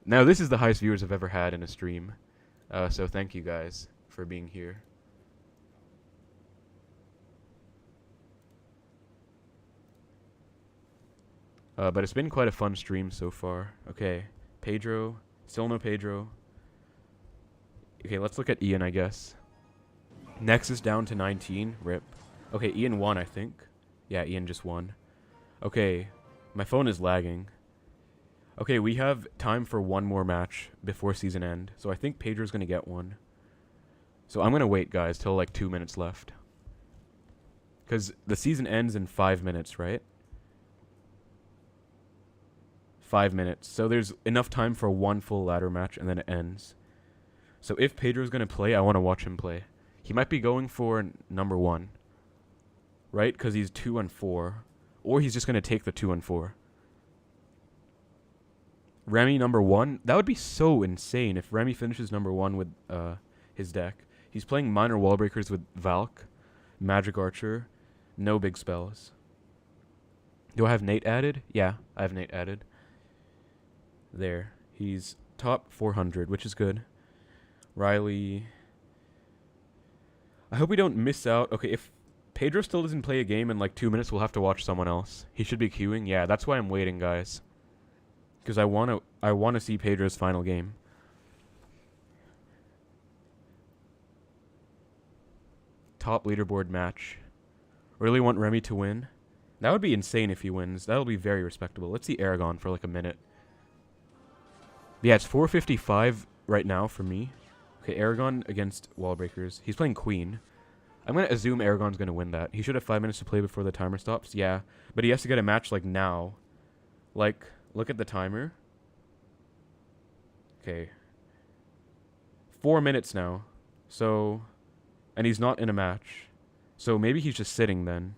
Now, this is the highest viewers I've ever had in a stream. So thank you guys for being here. But it's been quite a fun stream so far. Okay, Pedro. Still no Pedro. Okay, let's look at Ian, I guess. Nexus down to 19. Rip. Okay, Ian won, I think. Yeah, Ian just won. Okay, my phone is lagging. Okay, we have time for one more match before season end. So I think Pedro's going to get one. So I'm going to wait, guys, till like 2 minutes left. Because the season ends in 5 minutes, right? 5 minutes. So there's enough time for one full ladder match and then it ends. So if Pedro's going to play, I want to watch him play. He might be going for number 1. Right? Because he's 2 and 4. Or he's just going to take the 2 and 4. Remy number 1. That would be so insane if Remy finishes number 1 with his deck. He's playing minor wall breakers with Valk, Magic Archer, no big spells. Do I have Nate added? Yeah, I have Nate added. There. He's top 400, which is good. Riley. I hope we don't miss out. Okay, if Pedro still doesn't play a game in like 2 minutes, we'll have to watch someone else. He should be queuing. Yeah, that's why I'm waiting, guys. Because I want to see Pedro's final game. Top leaderboard match. Really want Remy to win. That would be insane if he wins. That will be very respectable. Let's see Aragon for like a minute. Yeah, it's 4:55 right now for me. Okay, Aragon against Wallbreakers. He's playing Queen. I'm going to assume Aragon's going to win that. He should have 5 minutes to play before the timer stops. Yeah, but he has to get a match like now. Like, look at the timer. Okay. 4 minutes now. So, and he's not in a match. So maybe he's just sitting then.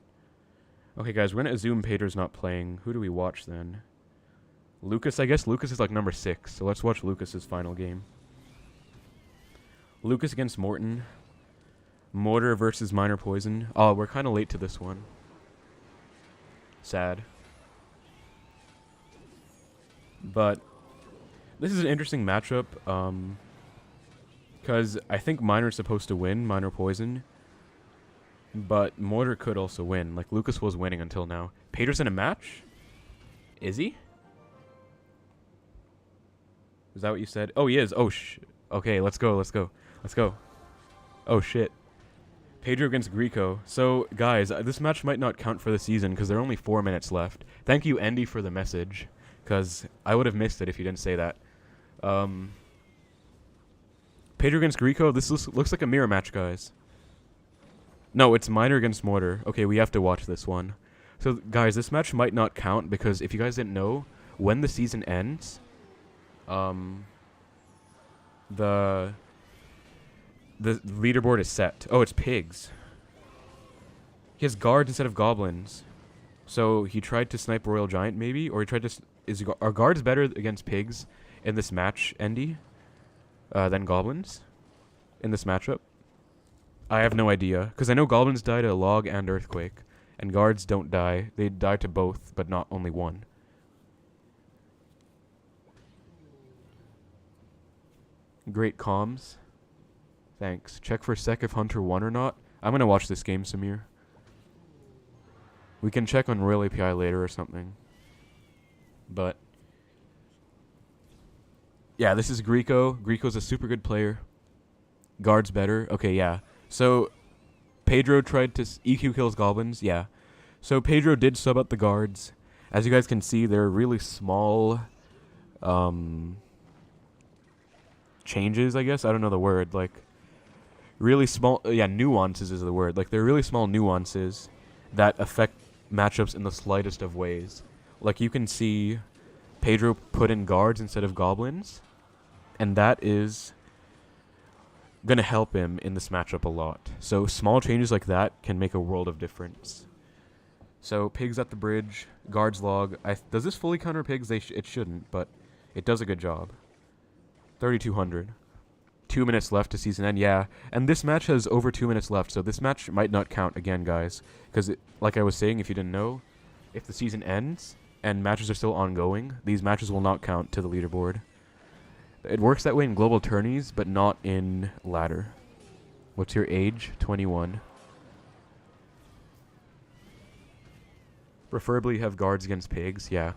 Okay, guys, we're going to assume Pedro's not playing. Who do we watch then? Lucas, I guess. Lucas is like number 6. So let's watch Lucas's final game. Lucas against Morton. Mortar versus Minor Poison. Oh, we're kind of late to this one. Sad. But this is an interesting matchup. Because I think Minor's supposed to win, Minor Poison. But Mortar could also win. Like, Lucas was winning until now. Pedro's in a match? Is he? Is that what you said? Oh, he is. Oh, okay, let's go, let's go. Let's go. Oh, shit. Pedro against Greco. So, guys, this match might not count for the season because there are only 4 minutes left. Thank you, Andy, for the message. Because I would have missed it if you didn't say that. Pedro against Greco. This looks like a mirror match, guys. No, it's Minor against Mortar. Okay, we have to watch this one. So, guys, this match might not count because if you guys didn't know, when the season ends, the leaderboard is set. Oh, it's pigs. He has guards instead of goblins. So he tried to snipe Royal Giant, maybe? Or he tried to... Are guards better against pigs in this match, Andy? Than goblins? In this matchup? I have no idea. Because I know goblins die to log and earthquake. And guards don't die. They die to both, but not only one. Great comms. Thanks. Check for sec if Hunter won or not. I'm gonna watch this game, Samir. We can check on Royale API later or something. But yeah, this is Greco. Greco's a super good player. Guard's better. Okay, yeah. So Pedro tried to EQ kills goblins. Yeah. So Pedro did sub out the guards. As you guys can see, they're really small changes, I guess. I don't know the word. Like, really small, yeah, nuances is the word. Like, they're really small nuances that affect matchups in the slightest of ways. Like, you can see Pedro put in guards instead of goblins, and that is gonna help him in this matchup a lot. So small changes like that can make a world of difference. So pigs at the bridge, guards log. Does this fully counter pigs? It shouldn't, but it does a good job. 3,200. 2 minutes left to season end, yeah. And this match has over 2 minutes left, so this match might not count again, guys. Because, like I was saying, if you didn't know, if the season ends and matches are still ongoing, these matches will not count to the leaderboard. It works that way in global tourneys, but not in ladder. What's your age? 21. Preferably have guards against pigs, yeah.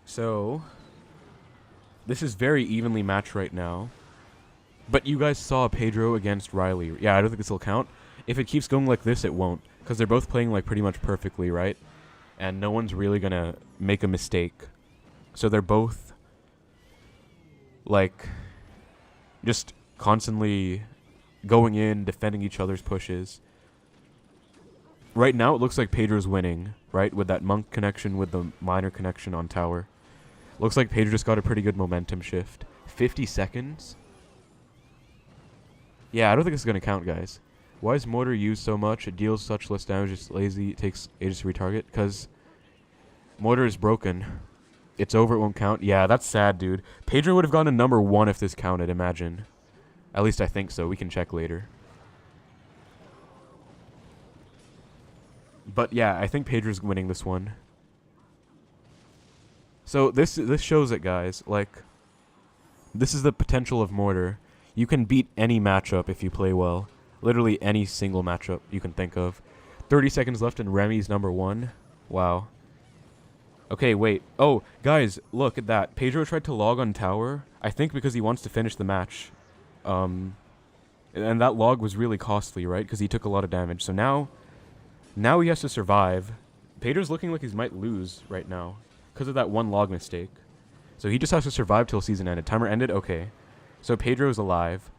So, this is very evenly matched right now. But you guys saw Pedro against Riley. Yeah, I don't think this will count. If it keeps going like this, it won't. Because they're both playing like pretty much perfectly, right? And no one's really going to make a mistake. So they're both like just constantly going in, defending each other's pushes. Right now, it looks like Pedro's winning, right? With that monk connection with the miner connection on tower. Looks like Pedro just got a pretty good momentum shift. 50 seconds? Yeah, I don't think this is going to count, guys. Why is mortar used so much? It deals such less damage, it's lazy, it takes ages to retarget. Because mortar is broken. It's over, it won't count. Yeah, that's sad, dude. Pedro would have gone to number 1 if this counted, imagine. At least I think so. We can check later. But yeah, I think Pedro's winning this one. So this shows it, guys. Like, this is the potential of mortar. You can beat any matchup if you play well. Literally any single matchup you can think of. 30 seconds left and Remy's number 1. Wow. Okay, wait. Oh, guys, look at that. Pedro tried to log on tower, I think because he wants to finish the match. And that log was really costly, right? Because he took a lot of damage. So now he has to survive. Pedro's looking like he might lose right now because of that one log mistake. So he just has to survive till season ended. Timer ended? Okay. So Pedro's alive.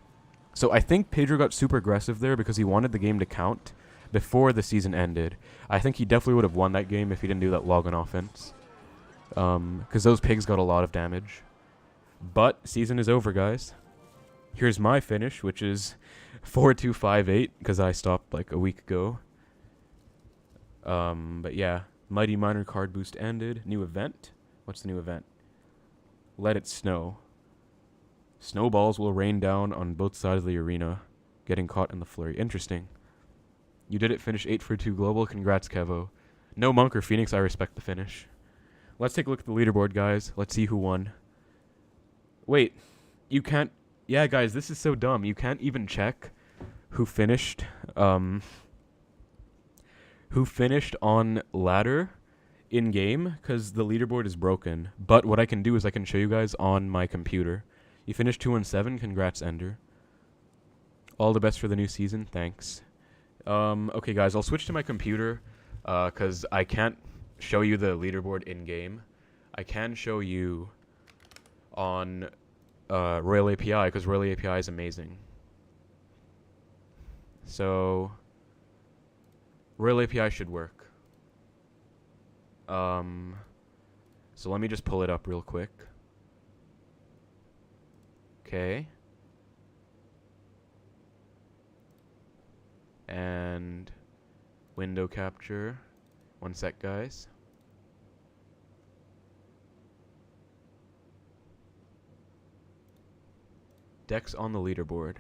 So I think Pedro got super aggressive there because he wanted the game to count before the season ended. I think he definitely would have won that game if he didn't do that log on offense. Because those pigs got a lot of damage. But season is over, guys. Here's my finish, which is 4-2-5-8 because I stopped like a week ago. But yeah, Mighty Miner card boost ended. New event? What's the new event? Let it snow. Snowballs will rain down on both sides of the arena, getting caught in the flurry. Interesting. You did it, finish 8 for 2 global. Congrats, Kevo. No Monk or Phoenix, I respect the finish. Let's take a look at the leaderboard, guys. Let's see who won. Wait, you can't... Yeah, guys, this is so dumb. You can't even check who finished on ladder in-game because the leaderboard is broken. But what I can do is I can show you guys on my computer. You finished 2-7. Congrats, Ender. All the best for the new season. Thanks. Okay, guys, I'll switch to my computer because I can't show you the leaderboard in-game. I can show you on Royale API because Royale API is amazing. So Royale API should work. So let me just pull it up real quick. Okay. And window capture. 1 sec, guys. Decks on the leaderboard.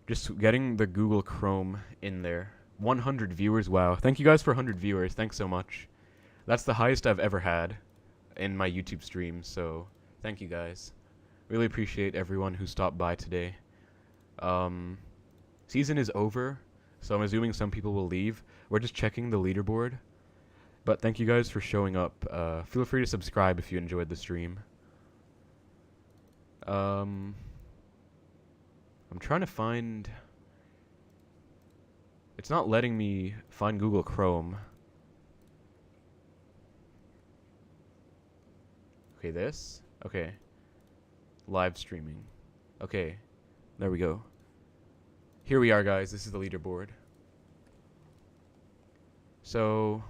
Just getting the Google Chrome in there. 100 viewers, wow. Thank you guys for 100 viewers. Thanks so much. That's the highest I've ever had. in my YouTube streams, so thank you guys. Really appreciate everyone who stopped by today. Season is over, so I'm assuming some people will leave. We're just checking the leaderboard. But thank you guys for showing up. Feel free to subscribe if you enjoyed the stream. I'm trying to find... It's not letting me find Google Chrome. Okay, this? Okay. Live streaming. Okay. There we go. Here we are, guys. This is the leaderboard. So...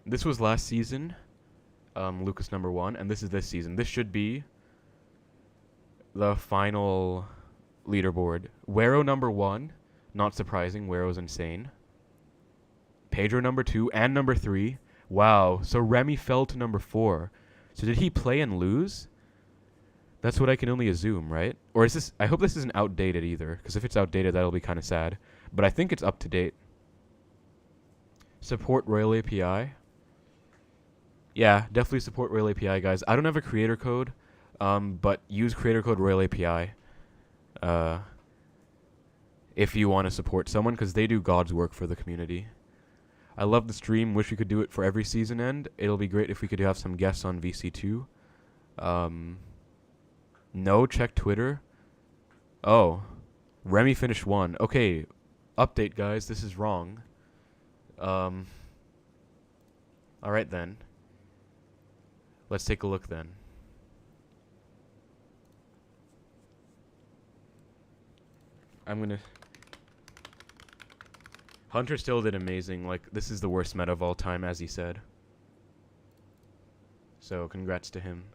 This was last season. Lucas #1. And this is this season. This should be... the final leaderboard. Wero #1. Not surprising. Wero's insane. Pedro #2 and #3. Wow. So Remy fell to #4. So did he play and lose? That's what I can only assume, right? Or is this... I hope this isn't outdated either. Because if it's outdated, that'll be kind of sad. But I think it's up to date. Support Royale API. Yeah, definitely support Royale API, guys. I don't have a creator code. But use creator code Royale API. If you want to support someone, because they do God's work for the community. I love the stream. Wish we could do it for every season end. It'll be great if we could have some guests on VC2. No, check Twitter. Oh, Remy finished 1. Okay, update, guys. This is wrong. All right then. Let's take a look then. I'm gonna... Hunter still did amazing. Like, this is the worst meta of all time, as he said. So, congrats to him.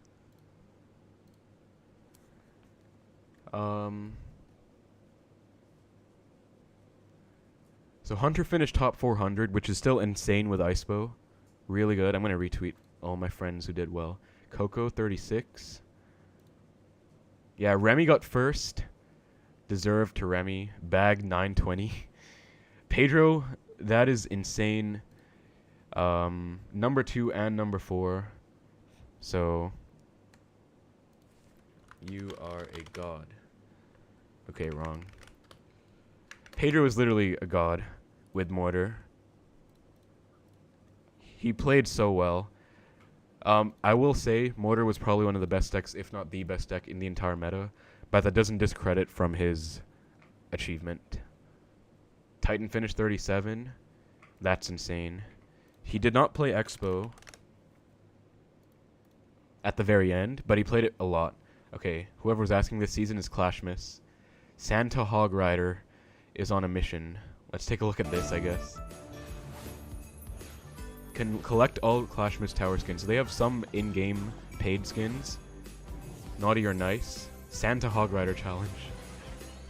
So, Hunter finished top 400, which is still insane with Icepo. Really good. I'm gonna retweet all my friends who did well. Coco, 36. Yeah, Remy got first. Deserved to Remy. Bag, 920. Pedro, that is insane. #2 and #4. So, you are a god. Okay, wrong. Pedro is literally a god with mortar. He played so well. I will say mortar was probably one of the best decks, if not the best deck in the entire meta, but that doesn't discredit from his achievement. Titan finished 37. That's insane. He did not play Expo at the very end, but he played it a lot. Okay, whoever was asking this season is Clash Miss. Santa Hog Rider is on a mission. Let's take a look at this, I guess. Can collect all Clash Miss tower skins. So they have some in-game paid skins. Naughty or nice. Santa Hog Rider challenge.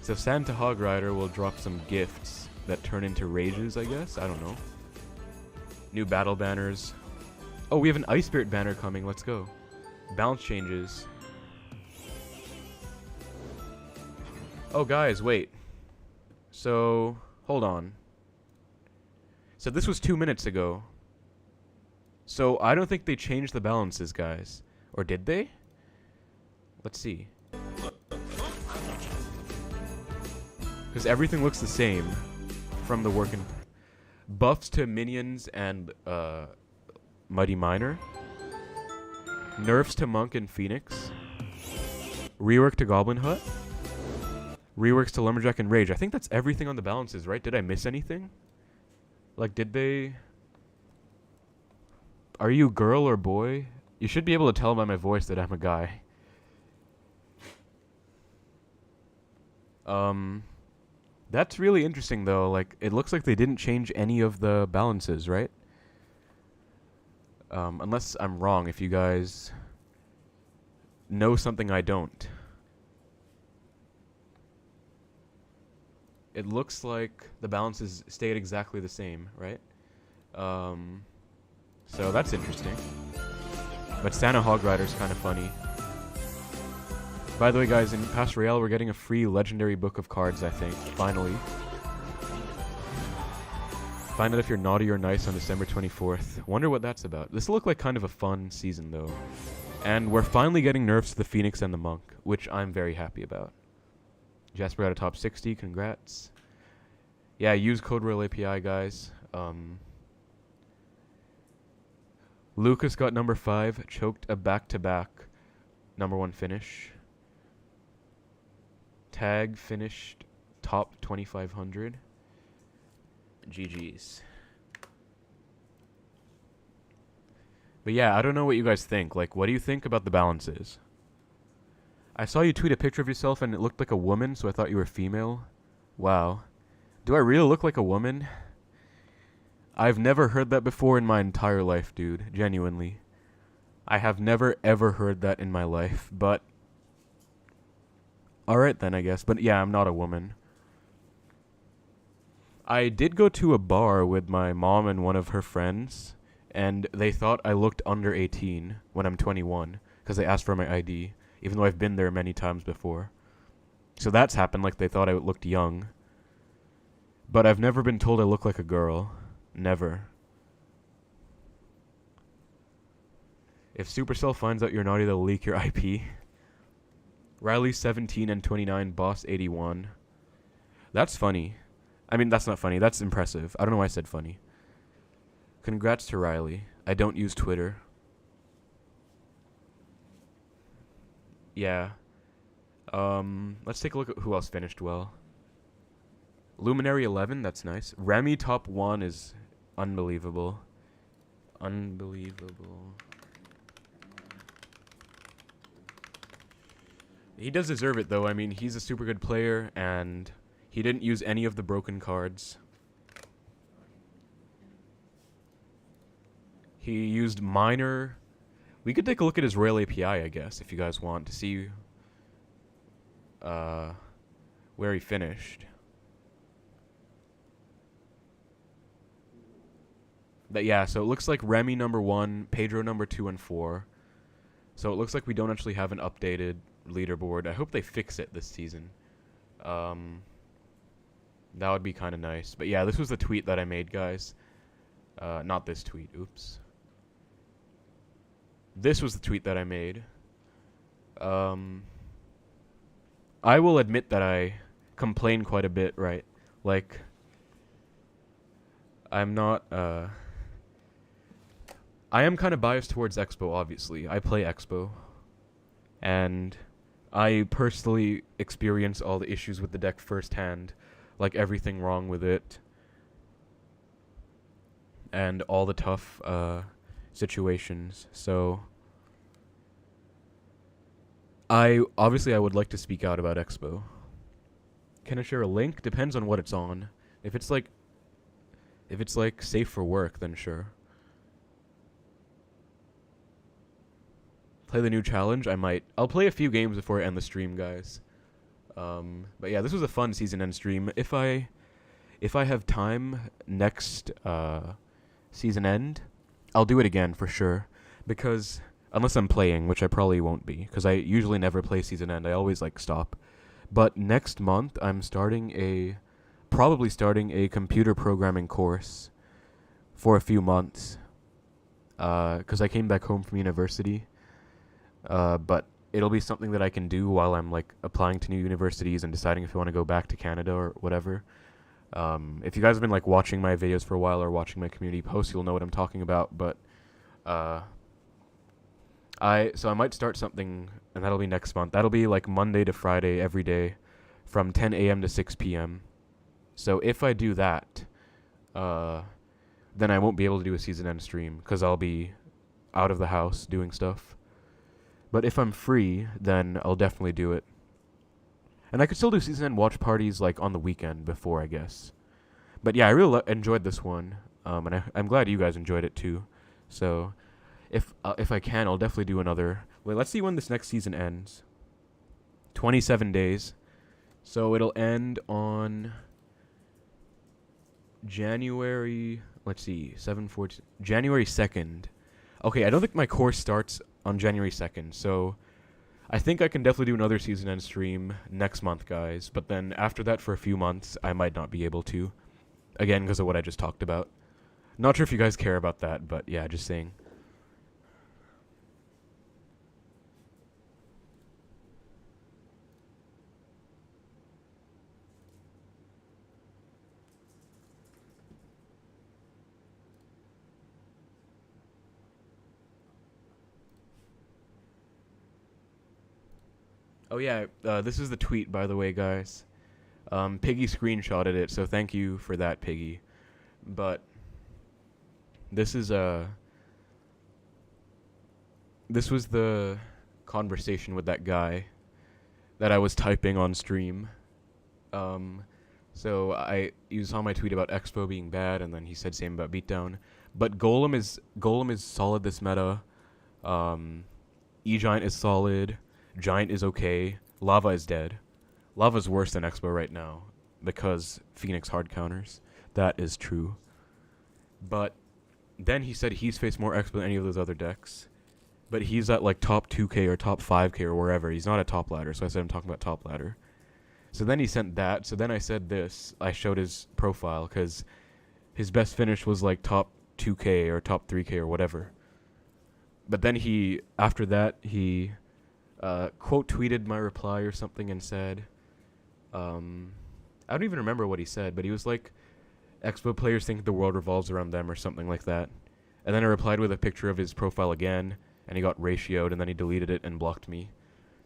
So Santa Hog Rider will drop some gifts that turn into rages, I guess? I don't know. New battle banners. Oh, we have an Ice Spirit banner coming. Let's go. Balance changes. Oh, guys, wait. So, hold on. So this was 2 minutes ago. So I don't think they changed the balances, guys. Or did they? Let's see. Because everything looks the same from the working. Buffs to minions and Mighty Miner. Nerfs to Monk and Phoenix. Rework to Goblin Hut. Reworks to Lumberjack and Rage. I think that's everything on the balances, right? Did I miss anything? Like, did they... Are you girl or boy? You should be able to tell by my voice that I'm a guy. That's really interesting, though. Like, it looks like they didn't change any of the balances, right? Unless I'm wrong, if you guys know something I don't. It looks like the balances stayed exactly the same, right? So that's interesting. But Santa Hog Rider's kind of funny. By the way, guys, in past Royale, we're getting a free legendary book of cards, I think. Finally. Find out if you're naughty or nice on December 24th. Wonder what that's about. This will look like kind of a fun season, though. And we're finally getting nerfs to the Phoenix and the Monk, which I'm very happy about. Jasper got a top 60. Congrats. Yeah, use code Royale API, guys. Lucas got number 5. Choked a back-to-back number 1 finish. Tag finished top 2,500. GG's. But yeah, I don't know what you guys think. Like, what do you think about the balances? I saw you tweet a picture of yourself and it looked like a woman, so I thought you were female. Wow. Do I really look like a woman? I've never heard that before in my entire life, dude. Genuinely. I have never ever heard that in my life, but... Alright then, I guess. But yeah, I'm not a woman. I did go to a bar with my mom and one of her friends, and they thought I looked under 18 when I'm 21, because they asked for my ID, even though I've been there many times before. So that's happened, like they thought I looked young. But I've never been told I look like a girl. Never. If Supercell finds out you're naughty, they'll leak your IP. Riley 17 and 29, Boss 81. That's funny. I mean, that's not funny. That's impressive. I don't know why I said funny. Congrats to Riley. I don't use Twitter. Yeah. Let's take a look at who else finished well. Luminary 11, that's nice. Remy top 1 is unbelievable. Unbelievable. He does deserve it, though. I mean, he's a super good player, and he didn't use any of the broken cards. He used minor. We could take a look at his Royale API, I guess, if you guys want to see where he finished. But yeah, so it looks like Remy number 1, Pedro number 2 and 4. So it looks like we don't actually have an updated leaderboard. I hope they fix it this season. That would be kind of nice. But yeah, this was the tweet that I made, guys. Not this tweet. Oops. This was the tweet that I made. I will admit that I complain quite a bit, right? Like, I'm not, I am kind of biased towards Expo, obviously. I play Expo. And I personally experience all the issues with the deck firsthand. Like, everything wrong with it. And all the tough, situations. So, I would like to speak out about Expo. Can I share a link? Depends on what it's on. If it's like safe for work, then sure. Play the new challenge? I might. I'll play a few games before I end the stream, guys. But yeah, this was a fun season end stream. If I have time next season end, I'll do it again for sure. Because unless I'm playing, which I probably won't be, because I usually never play season end. I always like stop. But next month, I'm probably starting a computer programming course for a few months. Because I came back home from university. But it'll be something that I can do while I'm like applying to new universities and deciding if I want to go back to Canada or whatever. If you guys have been like watching my videos for a while or watching my community posts, you'll know what I'm talking about. But I might start something, and that'll be next month. That'll be like Monday to Friday every day from 10 a.m. to 6 p.m. So if I do that, then I won't be able to do a season end stream because I'll be out of the house doing stuff. But if I'm free, then I'll definitely do it. And I could still do season end watch parties like on the weekend before, I guess. But yeah, I really enjoyed this one, and I'm glad you guys enjoyed it too. So if I can, I'll definitely do another. Wait, let's see when this next season ends. 27 days. So it'll end on January, let's see, January 2nd. Okay, I don't think my course starts on January 2nd, so I think I can definitely do another season end stream next month, guys. But then after that, for a few months, I might not be able to. again, because of what I just talked about. Not sure if you guys care about that, but yeah, just saying. Oh yeah, this is the tweet, by the way, guys. Piggy screenshotted it, so thank you for that, Piggy. But this is this was the conversation with that guy that I was typing on stream. Um, so you saw my tweet about Expo being bad, and then he said same about Beatdown. But Golem is solid this meta. E-Giant is solid. Giant is okay. Lava is dead. Lava's worse than Expo right now because Phoenix hard counters. That is true. But then he said he's faced more Expo than any of those other decks. But he's at like top 2K or top 5K or wherever. He's not at top ladder, so I said I'm talking about top ladder. So then he sent that. So then I said this. I showed his profile because his best finish was like top 2K or top 3K or whatever. But then after that, he quote tweeted my reply or something and said, I don't even remember what he said, but he was like, Expo players think the world revolves around them or something like that. And then I replied with a picture of his profile again, and he got ratioed, and then he deleted it and blocked me.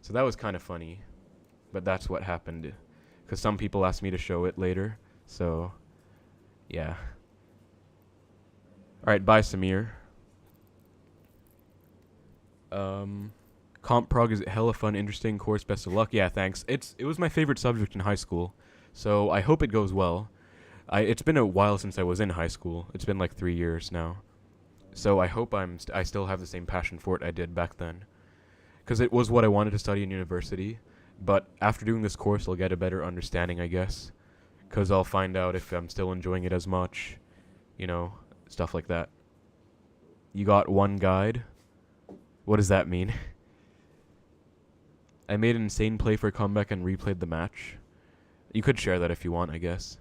So that was kind of funny, but that's what happened, because some people asked me to show it later, so yeah. Alright, bye Samir. Comp prog is hella fun, interesting course, best of luck. Yeah, thanks. It was my favorite subject in high school, so I hope it goes well. It's been a while since I was in high school. It's been like 3 years now. So I hope I still have the same passion for it I did back then. Because it was what I wanted to study in university. But after doing this course, I'll get a better understanding, I guess. Because I'll find out if I'm still enjoying it as much. You know, stuff like that. You got one guide? What does that mean? I made an insane play for a comeback and replayed the match. You could share that if you want, I guess.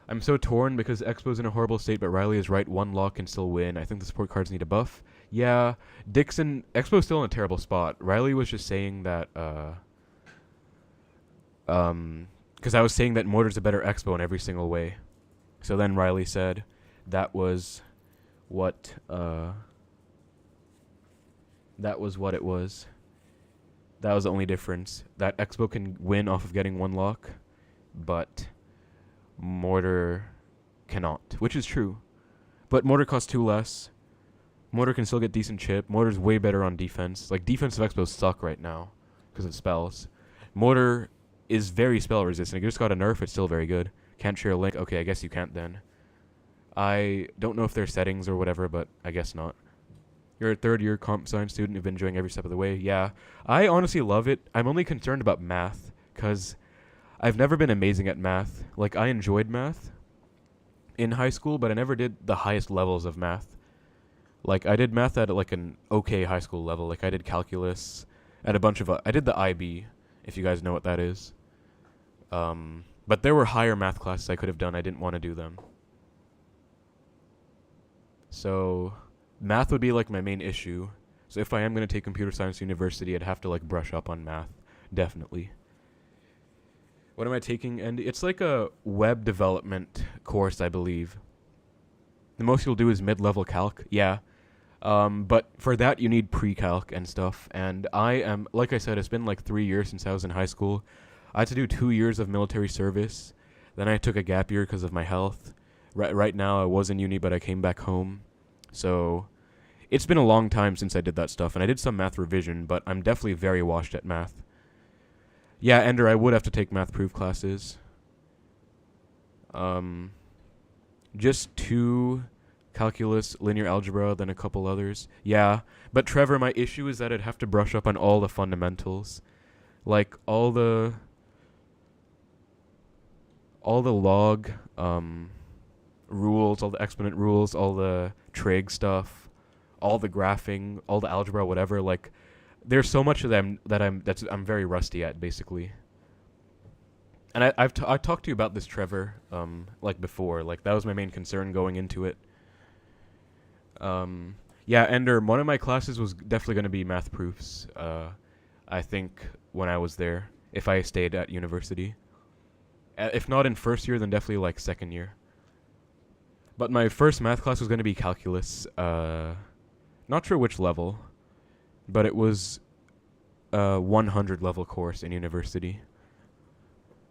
I'm so torn because Expo's in a horrible state, but Riley is right. One lock can still win. I think the support cards need a buff. Yeah, Expo's still in a terrible spot. Riley was just saying that, because I was saying that Mortar's a better Expo in every single way. So then Riley said that was what it was. That was the only difference. That Expo can win off of getting one lock, but Mortar cannot, which is true. But Mortar costs 2 less. Mortar can still get decent chip. Mortar's way better on defense. Like, defensive Expos suck right now because of spells. Mortar is very spell resistant. It just got a nerf. It's still very good. Can't share a link. Okay, I guess you can't then. I don't know if there's settings or whatever, but I guess not. You're a third-year comp science student. You've been enjoying every step of the way. Yeah, I honestly love it. I'm only concerned about math because I've never been amazing at math. Like, I enjoyed math in high school, but I never did the highest levels of math. Like, I did math at, like, an okay high school level. Like, I did calculus at a bunch of... I did the IB, if you guys know what that is. But there were higher math classes I could have done. I didn't want to do them. So, math would be, like, my main issue. So if I am going to take computer science university, I'd have to, like, brush up on math. Definitely. What am I taking? And it's like a web development course, I believe. The most you'll do is mid-level calc. Yeah. But for that, you need pre-calc and stuff. And I am, like I said, it's been like 3 years since I was in high school. I had to do 2 years of military service. Then I took a gap year because of my health. Right now, I was in uni, but I came back home. So it's been a long time since I did that stuff. And I did some math revision, but I'm definitely very washed at math. Yeah, Ender, I would have to take math proof classes. Just 2 calculus, linear algebra, then a couple others. Yeah, but Trevor, my issue is that I'd have to brush up on all the fundamentals. Like, all the log rules, all the exponent rules, all the trig stuff, all the graphing, all the algebra, whatever. Like, there's so much of them that I'm very rusty at, basically. And I talked to you about this, Trevor, like before. Like, that was my main concern going into it. Yeah, and one of my classes was definitely going to be math proofs. I think when I was there, if I stayed at university. If not in first year, then definitely like second year. But my first math class was going to be calculus. Not sure which level, but it was a 100 level course in university.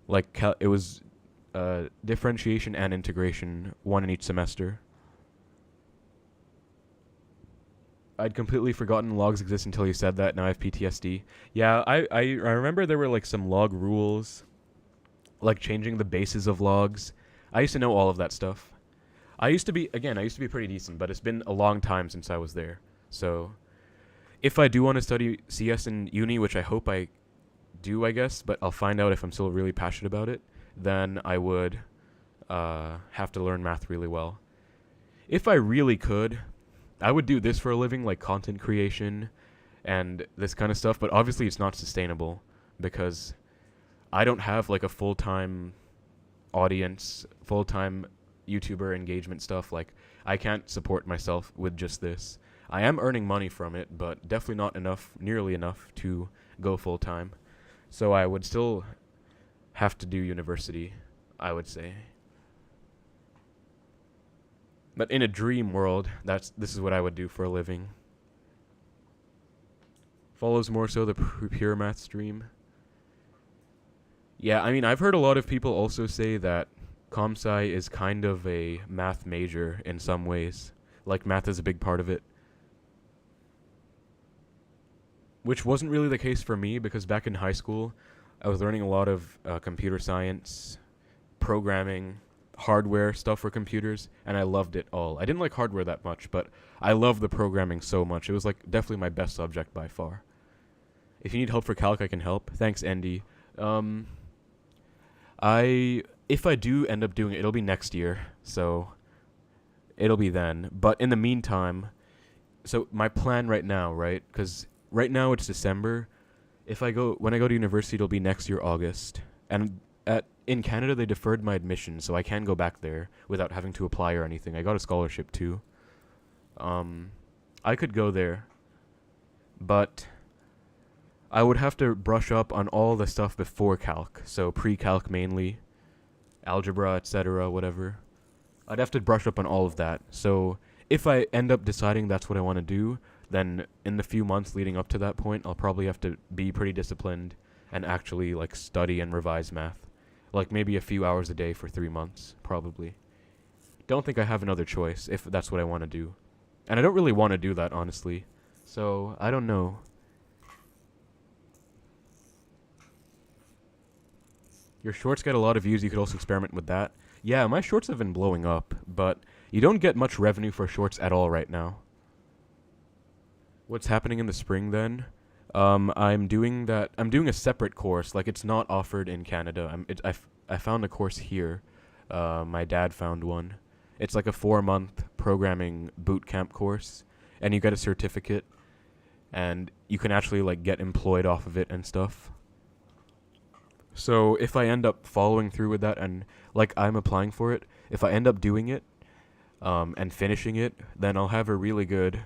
Like it was differentiation and integration, one in each semester. I'd completely forgotten logs exist until you said that. Now I have PTSD. Yeah, I remember there were like some log rules, like changing the bases of logs. I used to know all of that stuff. I used to be pretty decent, but it's been a long time since I was there. So if I do want to study CS in uni, which I hope I do, I guess, but I'll find out if I'm still really passionate about it, then I would have to learn math really well. If I really could, I would do this for a living, like content creation and this kind of stuff, but obviously it's not sustainable because I don't have like a full-time audience, full-time YouTuber engagement stuff. Like, I can't support myself with just this. I am earning money from it, but definitely not enough, nearly enough to go full-time. So I would still have to do university, I would say. But in a dream world, this is what I would do for a living. Follows more so the pure math stream. Yeah, I mean, I've heard a lot of people also say that comp-sci is kind of a math major in some ways. Like, math is a big part of it. Which wasn't really the case for me, because back in high school, I was learning a lot of computer science, programming, hardware stuff for computers, and I loved it all. I didn't like hardware that much, but I loved the programming so much. It was like definitely my best subject by far. If you need help for calc, I can help. Thanks, Andy. If I do end up doing it, it'll be next year, so it'll be then. But in the meantime, so my plan right now, right? Because right now it's December. When I go to university, it'll be next year, August. And in Canada, they deferred my admission, so I can go back there without having to apply or anything. I got a scholarship too. I could go there, but I would have to brush up on all the stuff before calc, so pre-calc mainly, algebra, etc., whatever. I'd have to brush up on all of that. So if I end up deciding that's what I want to do, then in the few months leading up to that point, I'll probably have to be pretty disciplined and actually like study and revise math. Like maybe a few hours a day for 3 months, probably. Don't think I have another choice if that's what I want to do. And I don't really want to do that, honestly. So, I don't know. Your shorts get a lot of views, you could also experiment with that. Yeah, my shorts have been blowing up, but you don't get much revenue for shorts at all right now. What's happening in the spring then? I'm doing a separate course. Like, it's not offered in Canada. I found a course here. My dad found one. It's like a 4-month programming boot camp course, and you get a certificate, and you can actually like get employed off of it and stuff. So if I end up following through with that and like I'm applying for it, if I end up doing it, and finishing it, then I'll have a really good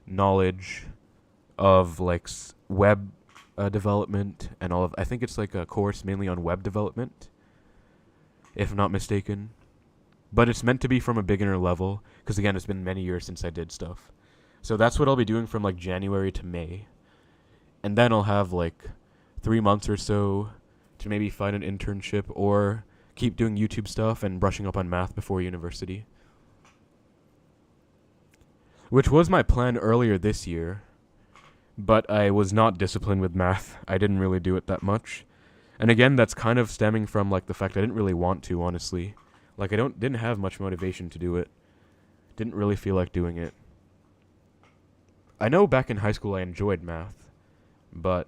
knowledge of like web development and all of. I think it's like a course mainly on web development, if I'm not mistaken. But it's meant to be from a beginner level, because again, it's been many years since I did stuff. So that's what I'll be doing from like January to May. And then I'll have like 3 months or so to maybe find an internship or keep doing YouTube stuff and brushing up on math before university. Which was my plan earlier this year, but I was not disciplined with math. I didn't really do it that much. And again, that's kind of stemming from like the fact I didn't really want to, honestly. Like, I didn't have much motivation to do it. Didn't really feel like doing it. I know back in high school I enjoyed math, but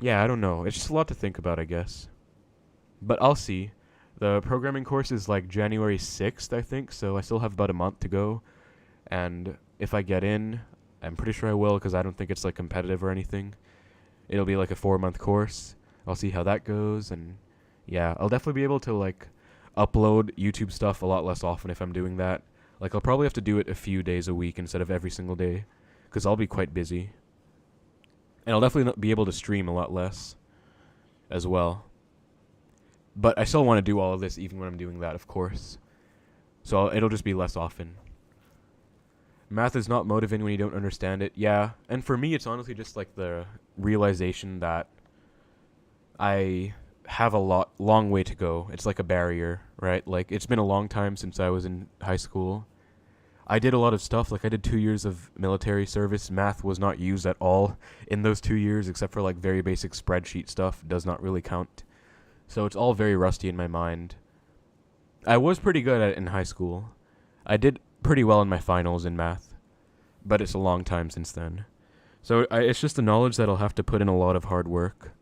yeah, I don't know. It's just a lot to think about, I guess. But I'll see. The programming course is like January 6th, I think, so I still have about a month to go. And if I get in, I'm pretty sure I will, because I don't think it's like competitive or anything. It'll be like a 4-month course. I'll see how that goes, and yeah, I'll definitely be able to like upload YouTube stuff a lot less often if I'm doing that. Like I'll probably have to do it a few days a week instead of every single day, because I'll be quite busy. And I'll definitely not be able to stream a lot less as well. But I still want to do all of this even when I'm doing that, of course. So it'll just be less often. Math is not motivating when you don't understand it. Yeah, and for me it's honestly just like the realization that I have a long way to go. It's like a barrier, right? Like it's been a long time since I was in high school. I did a lot of stuff, like I did 2 years of military service. Math was not used at all in those 2 years, except for like very basic spreadsheet stuff. Does not really count. So it's all very rusty in my mind. I was pretty good at it in high school. I did pretty well in my finals in math, but it's a long time since then. So it's just the knowledge that I'll have to put in a lot of hard work,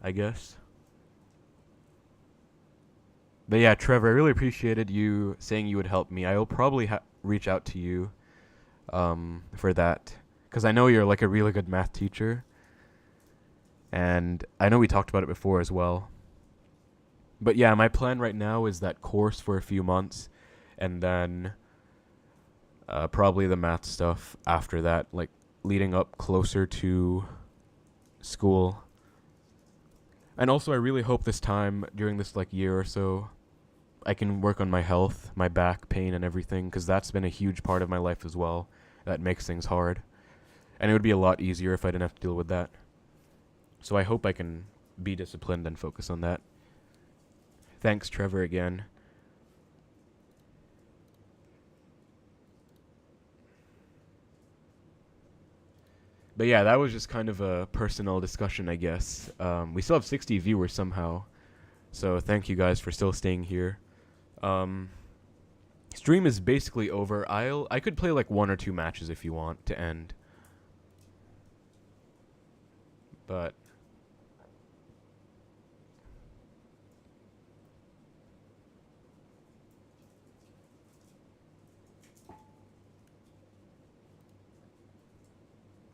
I guess. But yeah, Trevor, I really appreciated you saying you would help me. I will probably reach out to you for that, because I know you're like a really good math teacher, and I know we talked about it before as well. But yeah, my plan right now is that course for a few months, and then probably the math stuff after that, like leading up closer to school. And also I really hope this time, during this like year or so, I can work on my health, my back pain and everything, because that's been a huge part of my life as well. That makes things hard. And it would be a lot easier if I didn't have to deal with that. So I hope I can be disciplined and focus on that. Thanks, Trevor, again. But yeah, that was just kind of a personal discussion, I guess. We still have 60 viewers somehow. So thank you guys for still staying here. Stream is basically over. I could play like 1 or 2 matches if you want to end. But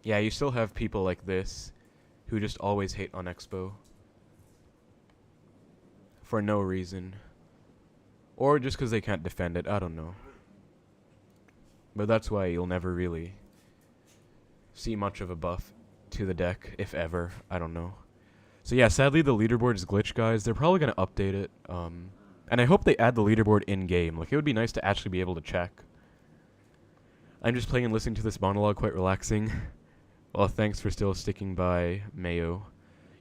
yeah, you still have people like this who just always hate on Expo for no reason. Or just because they can't defend it, I don't know. But that's why you'll never really see much of a buff to the deck, if ever. I don't know. So yeah, sadly the leaderboard is glitched, guys. They're probably going to update it. And I hope they add the leaderboard in-game. Like, it would be nice to actually be able to check. I'm just playing and listening to this monologue, quite relaxing. Well, thanks for still sticking by, Mayo.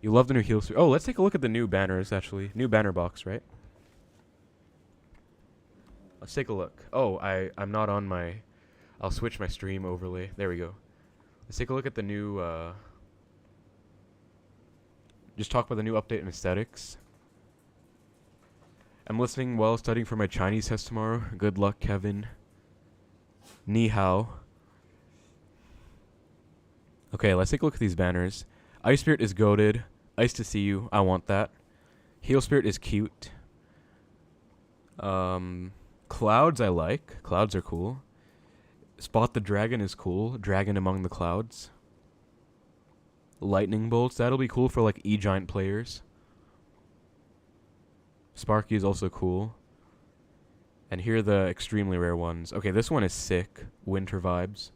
You love the new heal. Oh, let's take a look at the new banners, actually. New banner box, right? Let's take a look. Oh, I'm not on my... I'll switch my stream overlay. There we go. Let's take a look at the new... Just talk about the new update and aesthetics. I'm listening while studying for my Chinese test tomorrow. Good luck, Kevin. Ni hao. Okay, let's take a look at these banners. Ice Spirit is goated. Ice to see you. I want that. Heal Spirit is cute. Clouds I like. Clouds are cool. Spot the Dragon is cool. Dragon among the clouds. Lightning Bolts. That'll be cool for like E-Giant players. Sparky is also cool. And here are the extremely rare ones. Okay, this one is sick. Winter vibes.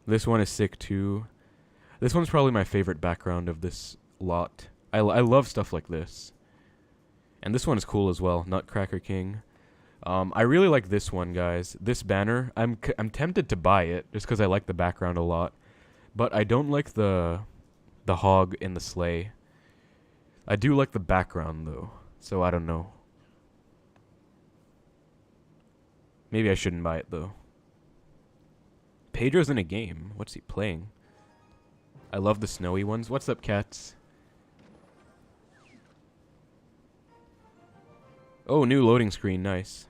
This one is sick too. This one's probably my favorite background of this lot. I love stuff like this. And this one is cool as well. Nutcracker King. I really like this one, guys. This banner. I'm tempted to buy it just because I like the background a lot. But I don't like the hog in the sleigh. I do like the background though. So I don't know. Maybe I shouldn't buy it though. Pedro's in a game. What's he playing? I love the snowy ones. What's up, cats? Oh, new loading screen. Nice.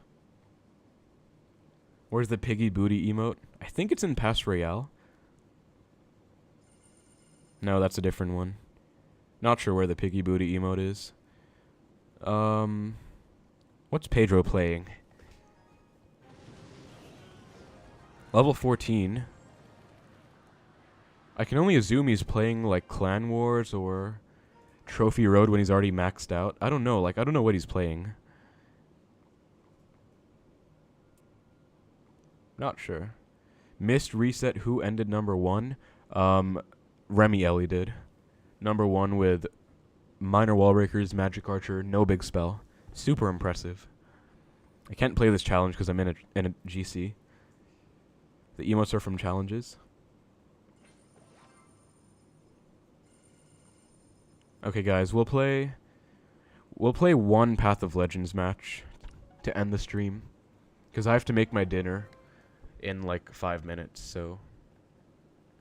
Where's the piggy booty emote? I think it's in Pass Royale. No, that's a different one. Not sure where the piggy booty emote is. What's Pedro playing? Level 14. I can only assume he's playing like Clan Wars or Trophy Road when he's already maxed out. I don't know. Like, I don't know what he's playing. Not sure. Missed reset. Who ended number 1? Remy Ellie did. Number 1 with minor wall breakers, magic archer, no big spell. Super impressive. I can't play this challenge because I'm in a GC. The emotes are from challenges. Okay, guys, we'll play one Path of Legends match to end the stream, because I have to make my dinner in like 5 minutes. So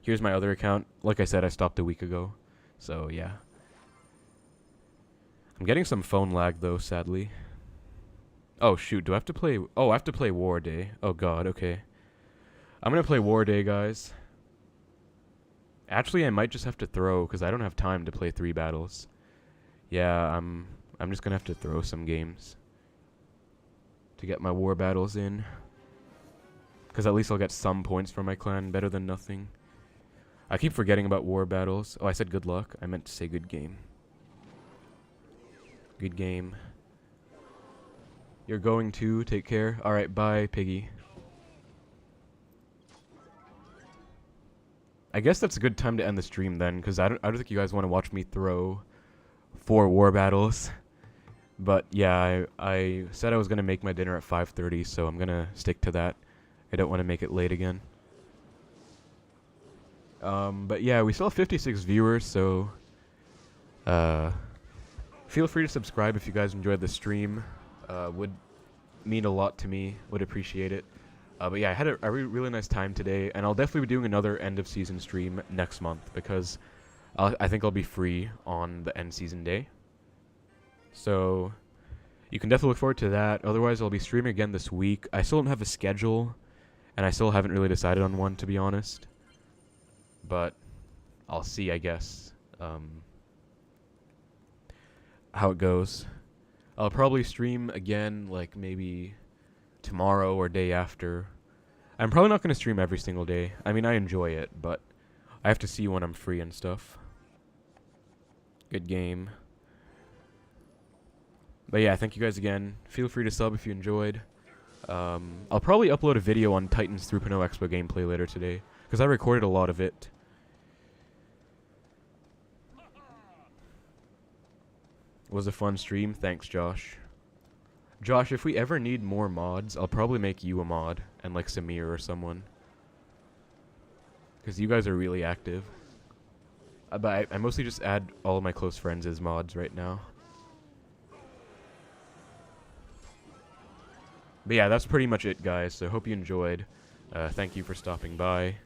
here's my other account. Like I said, I stopped a week ago. So yeah, I'm getting some phone lag though, sadly. Oh shoot, do I have to play? Oh, I have to play War Day. Oh god, okay. I'm gonna play War Day, guys. Actually, I might just have to throw, because I don't have time to play 3 battles. Yeah, I'm just gonna have to throw some games to get my war battles in, because at least I'll get some points for my clan, better than nothing. I keep forgetting about war battles. Oh, I said good luck. I meant to say good game. Good game. You're going to take care. Alright, bye, Piggy. I guess that's a good time to end the stream then, because I don't think you guys want to watch me throw 4 war battles. But yeah, I said I was going to make my dinner at 5:30, so I'm going to stick to that. I don't want to make it late again. But yeah, we still have 56 viewers, so feel free to subscribe if you guys enjoyed the stream. Would mean a lot to me, would appreciate it. But yeah, I had a really nice time today, and I'll definitely be doing another end of season stream next month, because I think I'll be free on the end season day. So you can definitely look forward to that. Otherwise, I'll be streaming again this week. I still don't have a schedule, and I still haven't really decided on one, to be honest. But I'll see, I guess, how it goes. I'll probably stream again, like, maybe tomorrow or day after. I'm probably not going to stream every single day. I mean, I enjoy it, but I have to see when I'm free and stuff. Good game. But yeah, thank you guys again. Feel free to sub if you enjoyed. I'll probably upload a video on Titans 3.0 Expo gameplay later today, because I recorded a lot of it. It was a fun stream. Thanks, Josh. Josh, if we ever need more mods, I'll probably make you a mod, and like Samir or someone, because you guys are really active. But I mostly just add all of my close friends as mods right now. But yeah, that's pretty much it, guys. So hope you enjoyed. Thank you for stopping by,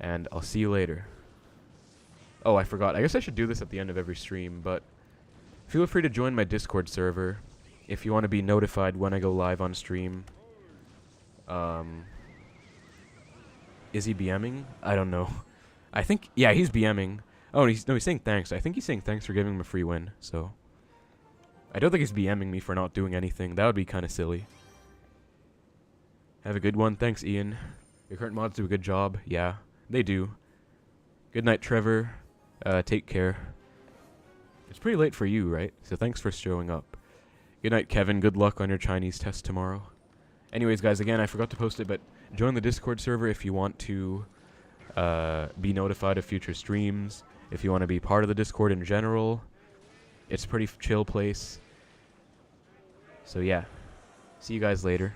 and I'll see you later. Oh, I forgot. I guess I should do this at the end of every stream, but feel free to join my Discord server if you want to be notified when I go live on stream. Is he BMing? I don't know. I think, yeah, he's BMing. Oh, he's saying thanks. I think he's saying thanks for giving him a free win, so I don't think he's BMing me for not doing anything. That would be kind of silly. Have a good one. Thanks, Ian. Your current mods do a good job. Yeah, they do. Good night, Trevor. Take care. It's pretty late for you, right? So thanks for showing up. Good night, Kevin. Good luck on your Chinese test tomorrow. Anyways, guys, again, I forgot to post it, but join the Discord server if you want to be notified of future streams. If you want to be part of the Discord in general. It's a pretty chill place. So yeah, see you guys later.